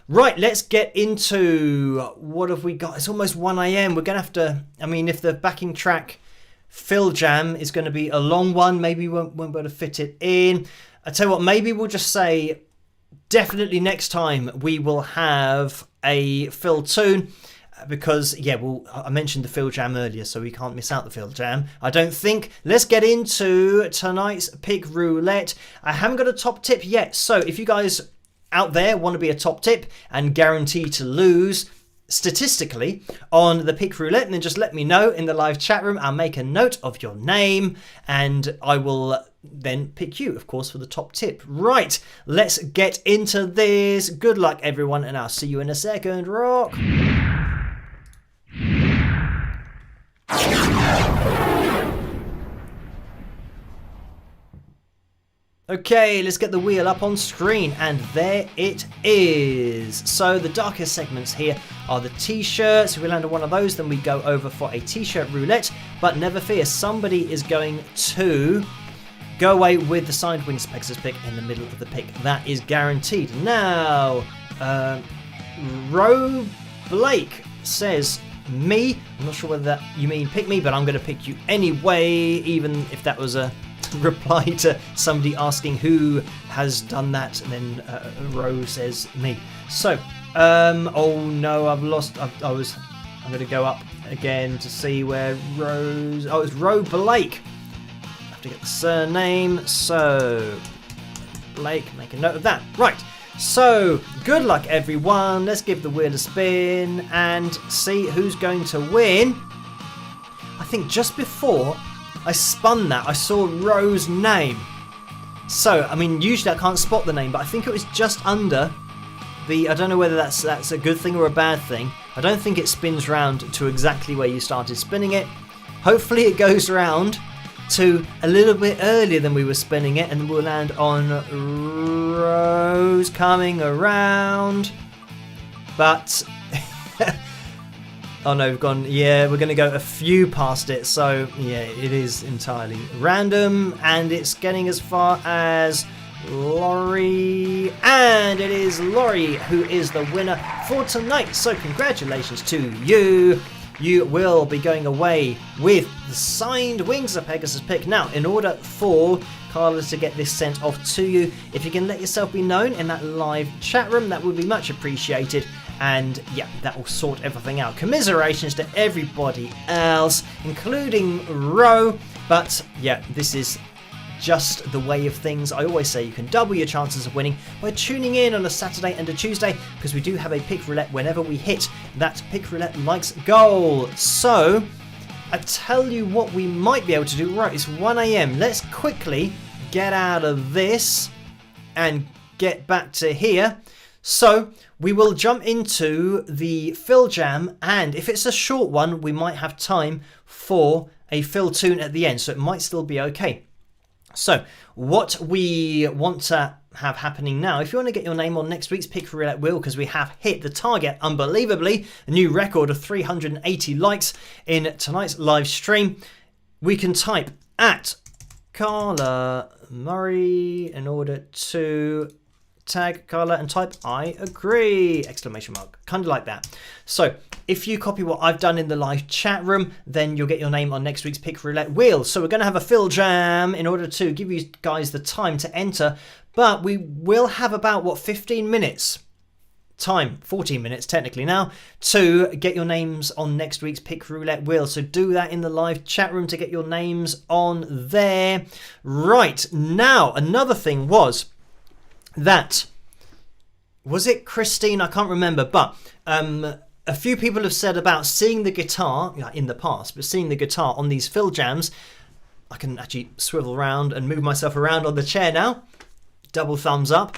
Speaker 2: Right, let's get into what have we got. It's almost 1 a.m. We're going to have to, if the backing track fill jam is going to be a long one. Maybe we won't be able to fit it in. I tell you what, maybe we'll just say definitely next time we will have a fill tune. Because, yeah, well, I mentioned the fill jam earlier, so we can't miss out the fill jam, I don't think. Let's get into tonight's pick roulette. I haven't got a top tip yet, so if you guys out there want to be a top tip and guarantee to lose statistically on the pick roulette, then just let me know in the live chat room. I'll make a note of your name and I will then pick you, of course, for the top tip. Right, let's get into this. Good luck, everyone, and I'll see you in a second. Rock. Okay, let's get the wheel up on screen, and there it is. So the darkest segments here are the t-shirts. If we land on one of those, then we go over for a t-shirt roulette. But never fear, somebody is going to go away with the signed Wings Pegasus pick in the middle of the pick. That is guaranteed. Now, Ro Blake says me. I'm not sure whether that you mean pick me, but I'm going to pick you anyway, even if that was a reply to somebody asking who has done that, and then Ro says me. So, oh no, I've lost. I'm going to go up again to see where Rose. Oh, it's Ro Blake. I have to get the surname. So, Blake, make a note of that. Right. So, good luck, everyone. Let's give the wheel a spin and see who's going to win. I think just before I spun that, I saw Ro's name. So, I mean, usually I can't spot the name, but I think it was just under the... I don't know whether that's a good thing or a bad thing. I don't think it spins round to exactly where you started spinning it. Hopefully it goes round to a little bit earlier than we were spinning it, and we'll land on Rose coming around. But... oh no, we've gone, yeah, we're going to go a few past it, so yeah, it is entirely random, and it's getting as far as Laurie, and it is Laurie who is the winner for tonight, so congratulations to you. You will be going away with the signed Wings of Pegasus pick. Now, in order for Carla to get this sent off to you, if you can let yourself be known in that live chat room, that would be much appreciated. And yeah, that will sort everything out. Commiserations to everybody else, including Ro. But yeah, this is just the way of things. I always say you can double your chances of winning by tuning in on a Saturday and a Tuesday, because we do have a pick roulette whenever we hit that pick roulette likes goal. So I tell you what we might be able to do. Right, it's 1 AM. Let's quickly get out of this and get back to here. So we will jump into the fill jam, and if it's a short one, we might have time for a fill tune at the end, so it might still be okay. So what we want to have happening now, if you want to get your name on next week's pick roulette wheel, because we have hit the target unbelievably, a new record of 380 likes in tonight's live stream, we can type at Carla Murray in order to tag Carla and type I agree, exclamation mark, kind of like that. So if you copy what I've done in the live chat room, then you'll get your name on next week's pick roulette wheel. So we're going to have a fill jam in order to give you guys the time to enter, but we will have about 15 minutes time, 14 minutes technically now, to get your names on next week's pick roulette wheel. So do that in the live chat room to get your names on there. Right, now another thing was that, was it Christine? I can't remember, but a few people have said about seeing the guitar, in the past, but seeing the guitar on these fill jams. I can actually swivel around and move myself around on the chair now. Double thumbs up.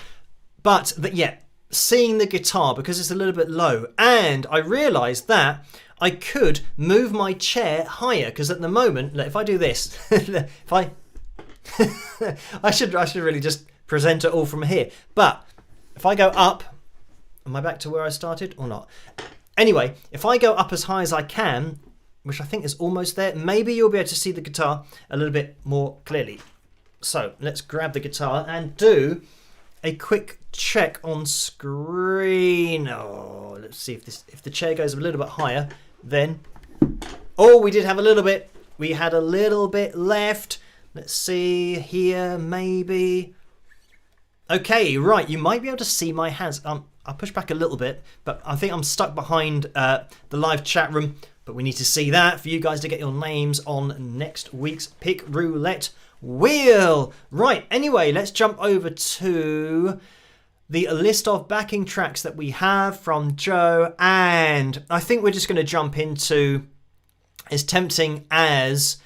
Speaker 2: But yeah, seeing the guitar, because it's a little bit low, and I realised that I could move my chair higher, because at the moment, if I do this, if I I should really just present it all from here. But if I go up, am I back to where I started or not? Anyway, if I go up as high as I can, which I think is almost there, maybe you'll be able to see the guitar a little bit more clearly. So let's grab the guitar and do a quick check on screen. Oh, let's see if the chair goes a little bit higher, then... Oh, we did have a little bit we had a little bit left. Let's see here, maybe. Okay, right, you might be able to see my hands. I'll push back a little bit, but I think I'm stuck behind the live chat room. But we need to see that for you guys to get your names on next week's Pick Roulette wheel. Right, anyway, let's jump over to the list of backing tracks that we have from Joe. And I think we're just going to jump into, as tempting as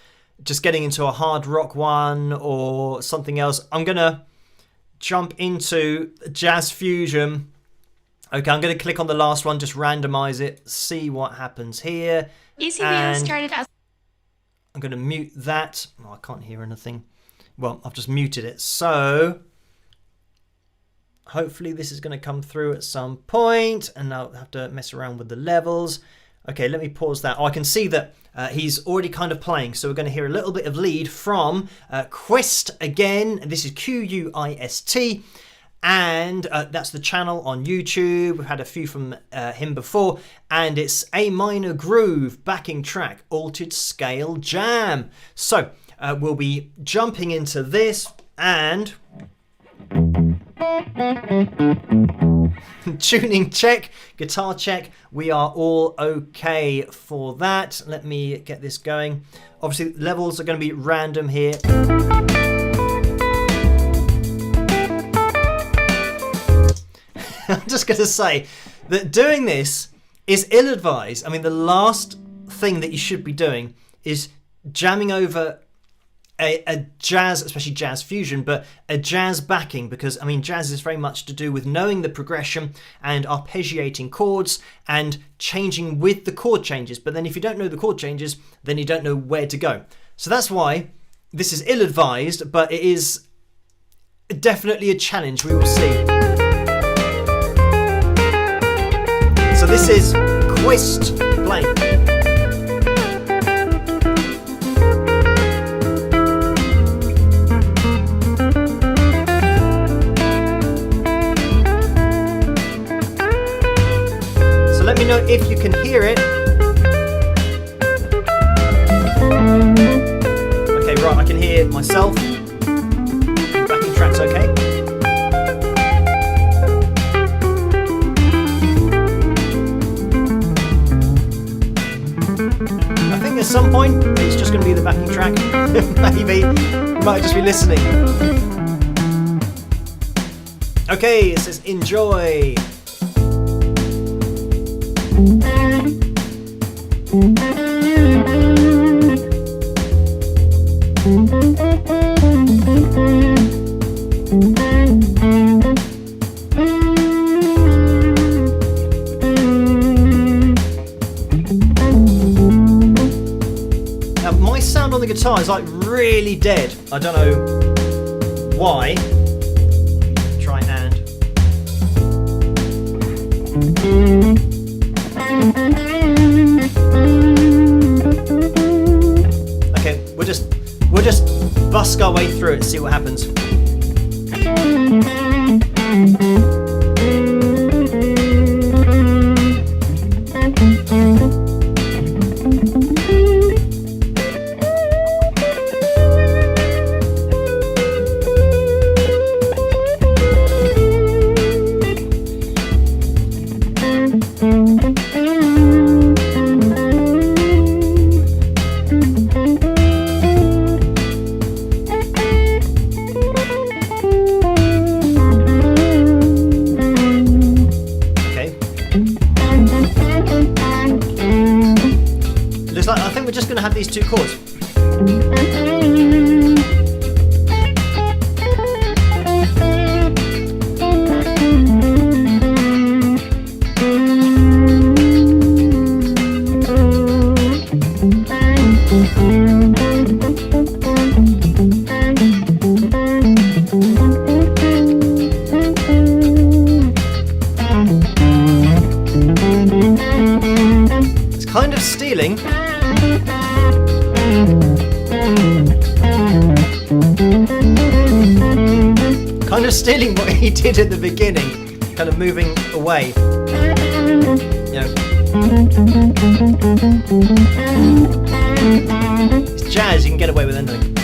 Speaker 2: just getting into a hard rock one or something else, I'm going to jump into jazz fusion. Okay, I'm going to click on the last one, just randomize it, see what happens here.
Speaker 3: ECVO started as...
Speaker 2: I'm going to mute that. Oh, I can't hear anything. Well, I've just muted it. So hopefully this is going to come through at some point, and I'll have to mess around with the levels. Okay, let me pause that. Oh, I can see that he's already kind of playing. So we're going to hear a little bit of lead from Quist again. This is Quist. And that's the channel on YouTube. We've had a few from him before. And it's A minor groove backing track, altered scale jam. So we'll be jumping into this and... tuning check, guitar check. We are all okay for that. Let me get this going. Obviously, levels are going to be random here. I'm just going to say that doing this is ill-advised. I mean, the last thing that you should be doing is jamming over a jazz, especially jazz fusion, but a jazz backing, because, I mean, jazz is very much to do with knowing the progression and arpeggiating chords and changing with the chord changes. But then if you don't know the chord changes, then you don't know where to go. So that's why this is ill-advised, but it is definitely a challenge. We will see. So this is Quist playing. So let me know if you can hear it. Okay, right, I can hear myself. Backing track's okay. At some point, it's just going to be the backing track. Maybe. You might just be listening. Okay, it says enjoy. On the guitar is like really dead. I don't know why. Try and. Okay, we'll just busk our way through it and see what happens. I think we're just going to have these two chords. It's kind of stealing. Kind of stealing what he did at the beginning, kind of moving away. You know. He's jazz, you can get away with anything.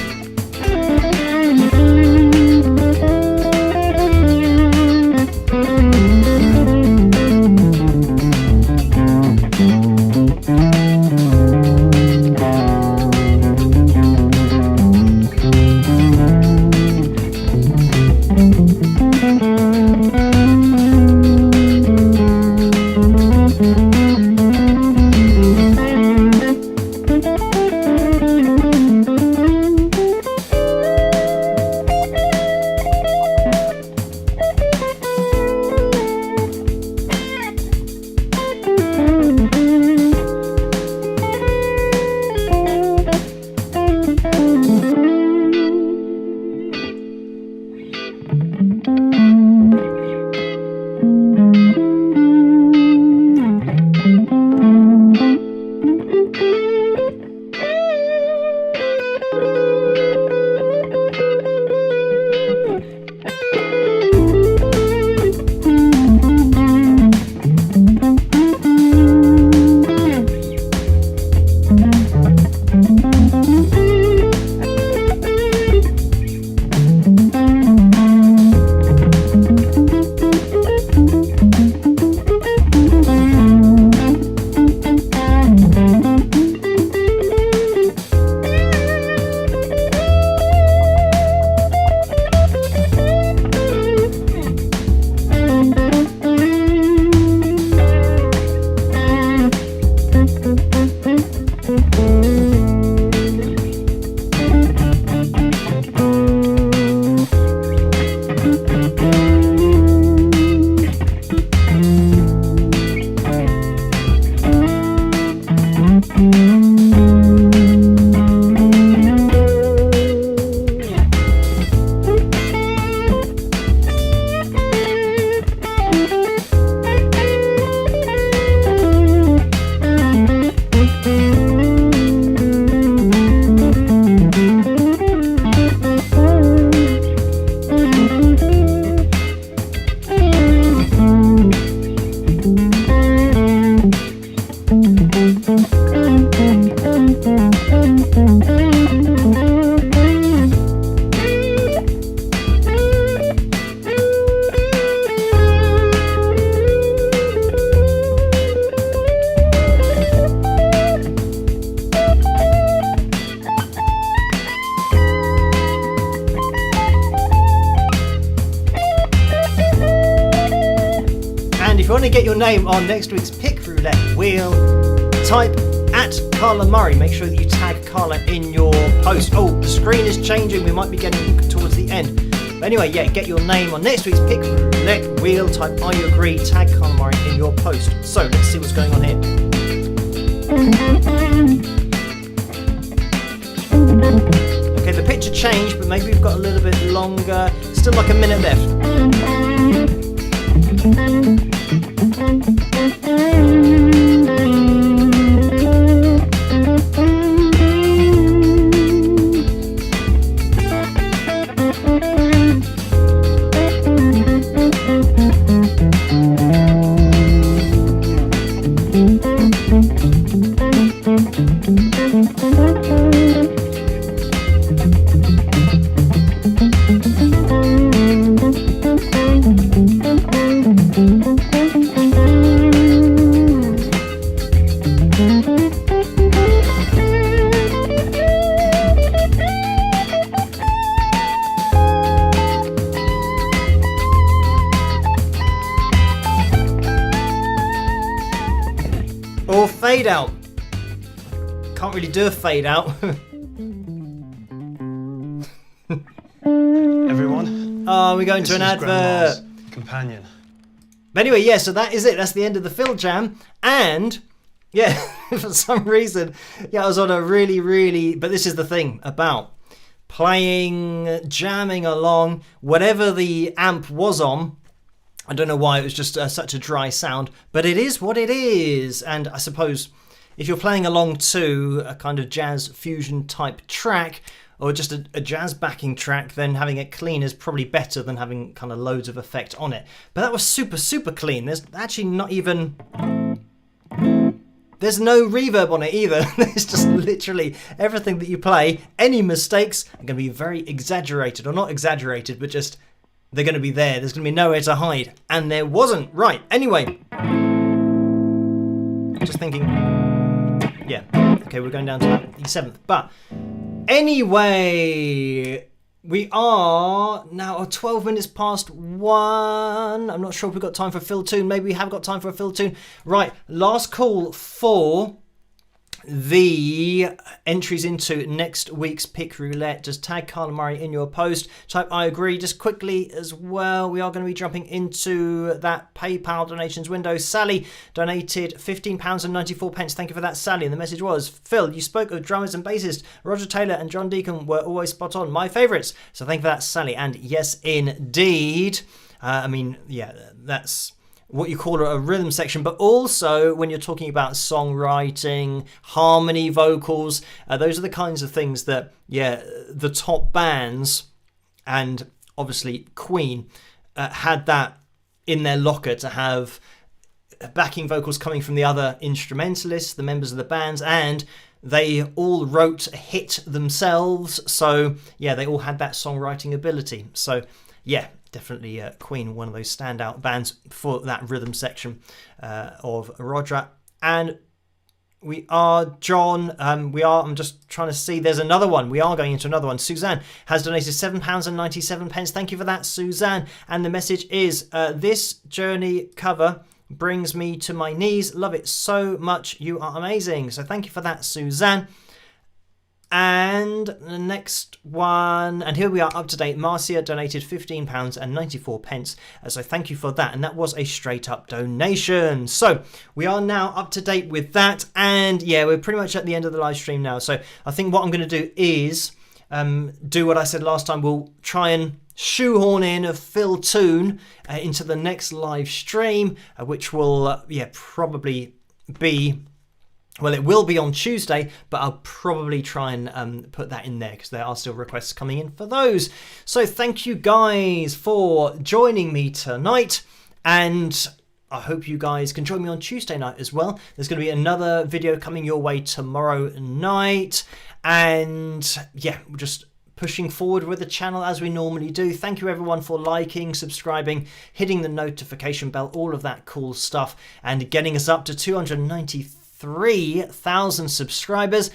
Speaker 2: If you want to get your name on next week's Pick Roulette wheel, type at Carla Murray. Make sure that you tag Carla in your post. Oh, the screen is changing. We might be getting towards the end. But anyway, yeah, get your name on next week's Pick Roulette wheel. Type I agree, tag Carla Murray in your post. So let's see what's going on here. Okay, the picture changed, but maybe we've got a little bit longer. Still like a minute left. Or fade out. Can't really do a fade out.
Speaker 3: Everyone.
Speaker 2: Oh, we're going to an advert.
Speaker 3: Grandma's companion.
Speaker 2: But anyway, yeah, so that is it. That's the end of the Fill Jam. And, yeah, for some reason, yeah, I was on a really, but this is the thing about playing, jamming along, whatever the amp was on. I don't know why it was just such a dry sound, but it is what it is. And I suppose if you're playing along to a kind of jazz fusion type track, or just a jazz backing track, then having it clean is probably better than having kind of loads of effect on it. But that was super clean. There's actually not even There's no reverb on it either. It's just literally everything that you play. Any mistakes are going to be very exaggerated, or not exaggerated, but just they're going to be there. There's going to be nowhere to hide. And there wasn't. Right, anyway. Just thinking, yeah, okay, we're going down to that E7th. But anyway, we are now 12 minutes past 1. I'm not sure if we've got time for a fill tune. Maybe we have got time for a fill tune. Right, last call for the entries into next week's Pick Roulette. Just tag Carla Murray in your post. Type I agree. Just quickly as well, we are going to be jumping into that PayPal donations window. Sally donated £15.94. Thank you for that, Sally. And the message was, Phil, you spoke of drummers and bassists. Roger Taylor and John Deacon were always spot on. My favourites. So thank you for that, Sally. And yes, indeed. I mean, yeah, that's what you call a rhythm section, but also when you're talking about songwriting, harmony, vocals, those are the kinds of things that, yeah, the top bands and obviously Queen had that in their locker, to have backing vocals coming from the other instrumentalists, the members of the bands, and they all wrote a hit themselves. So yeah, they all had that songwriting ability. So yeah, definitely Queen, one of those standout bands for that rhythm section of Roger. And we are, John, I'm just trying to see, there's another one. We are going into another one. Suzanne has donated £7.97. Thank you for that, Suzanne. And the message is, this Journey cover brings me to my knees. Love it so much. You are amazing. So thank you for that, Suzanne. And the next one, and here we are up to date. Marcia donated £15.94. So thank you for that. And that was a straight up donation. So we are now up to date with that. And yeah, we're pretty much at the end of the live stream now. So I think what I'm going to do is do what I said last time. We'll try and shoehorn in a fill tune into the next live stream, which will, probably be... Well, it will be on Tuesday, but I'll probably try and put that in there because there are still requests coming in for those. So thank you guys for joining me tonight, and I hope you guys can join me on Tuesday night as well. There's going to be another video coming your way tomorrow night, and yeah, we're just pushing forward with the channel as we normally do. Thank you everyone for liking, subscribing, hitting the notification bell, all of that cool stuff, and getting us up to 293,000 subscribers,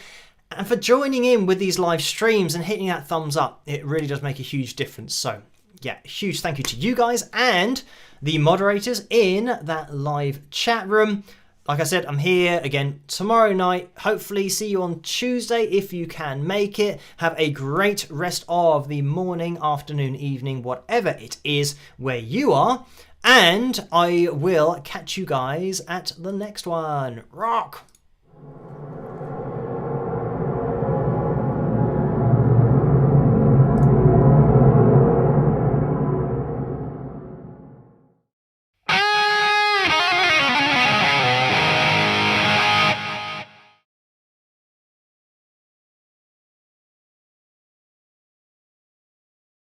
Speaker 2: and for joining in with these live streams and hitting that thumbs up. It really does make a huge difference. So yeah, huge thank you to you guys and the moderators in that live chat room. Like I said, I'm here again tomorrow night. Hopefully see you on Tuesday if you can make it. Have a great rest of the morning, afternoon, evening, whatever it is where you are. And I will catch you guys at the next one. Rock!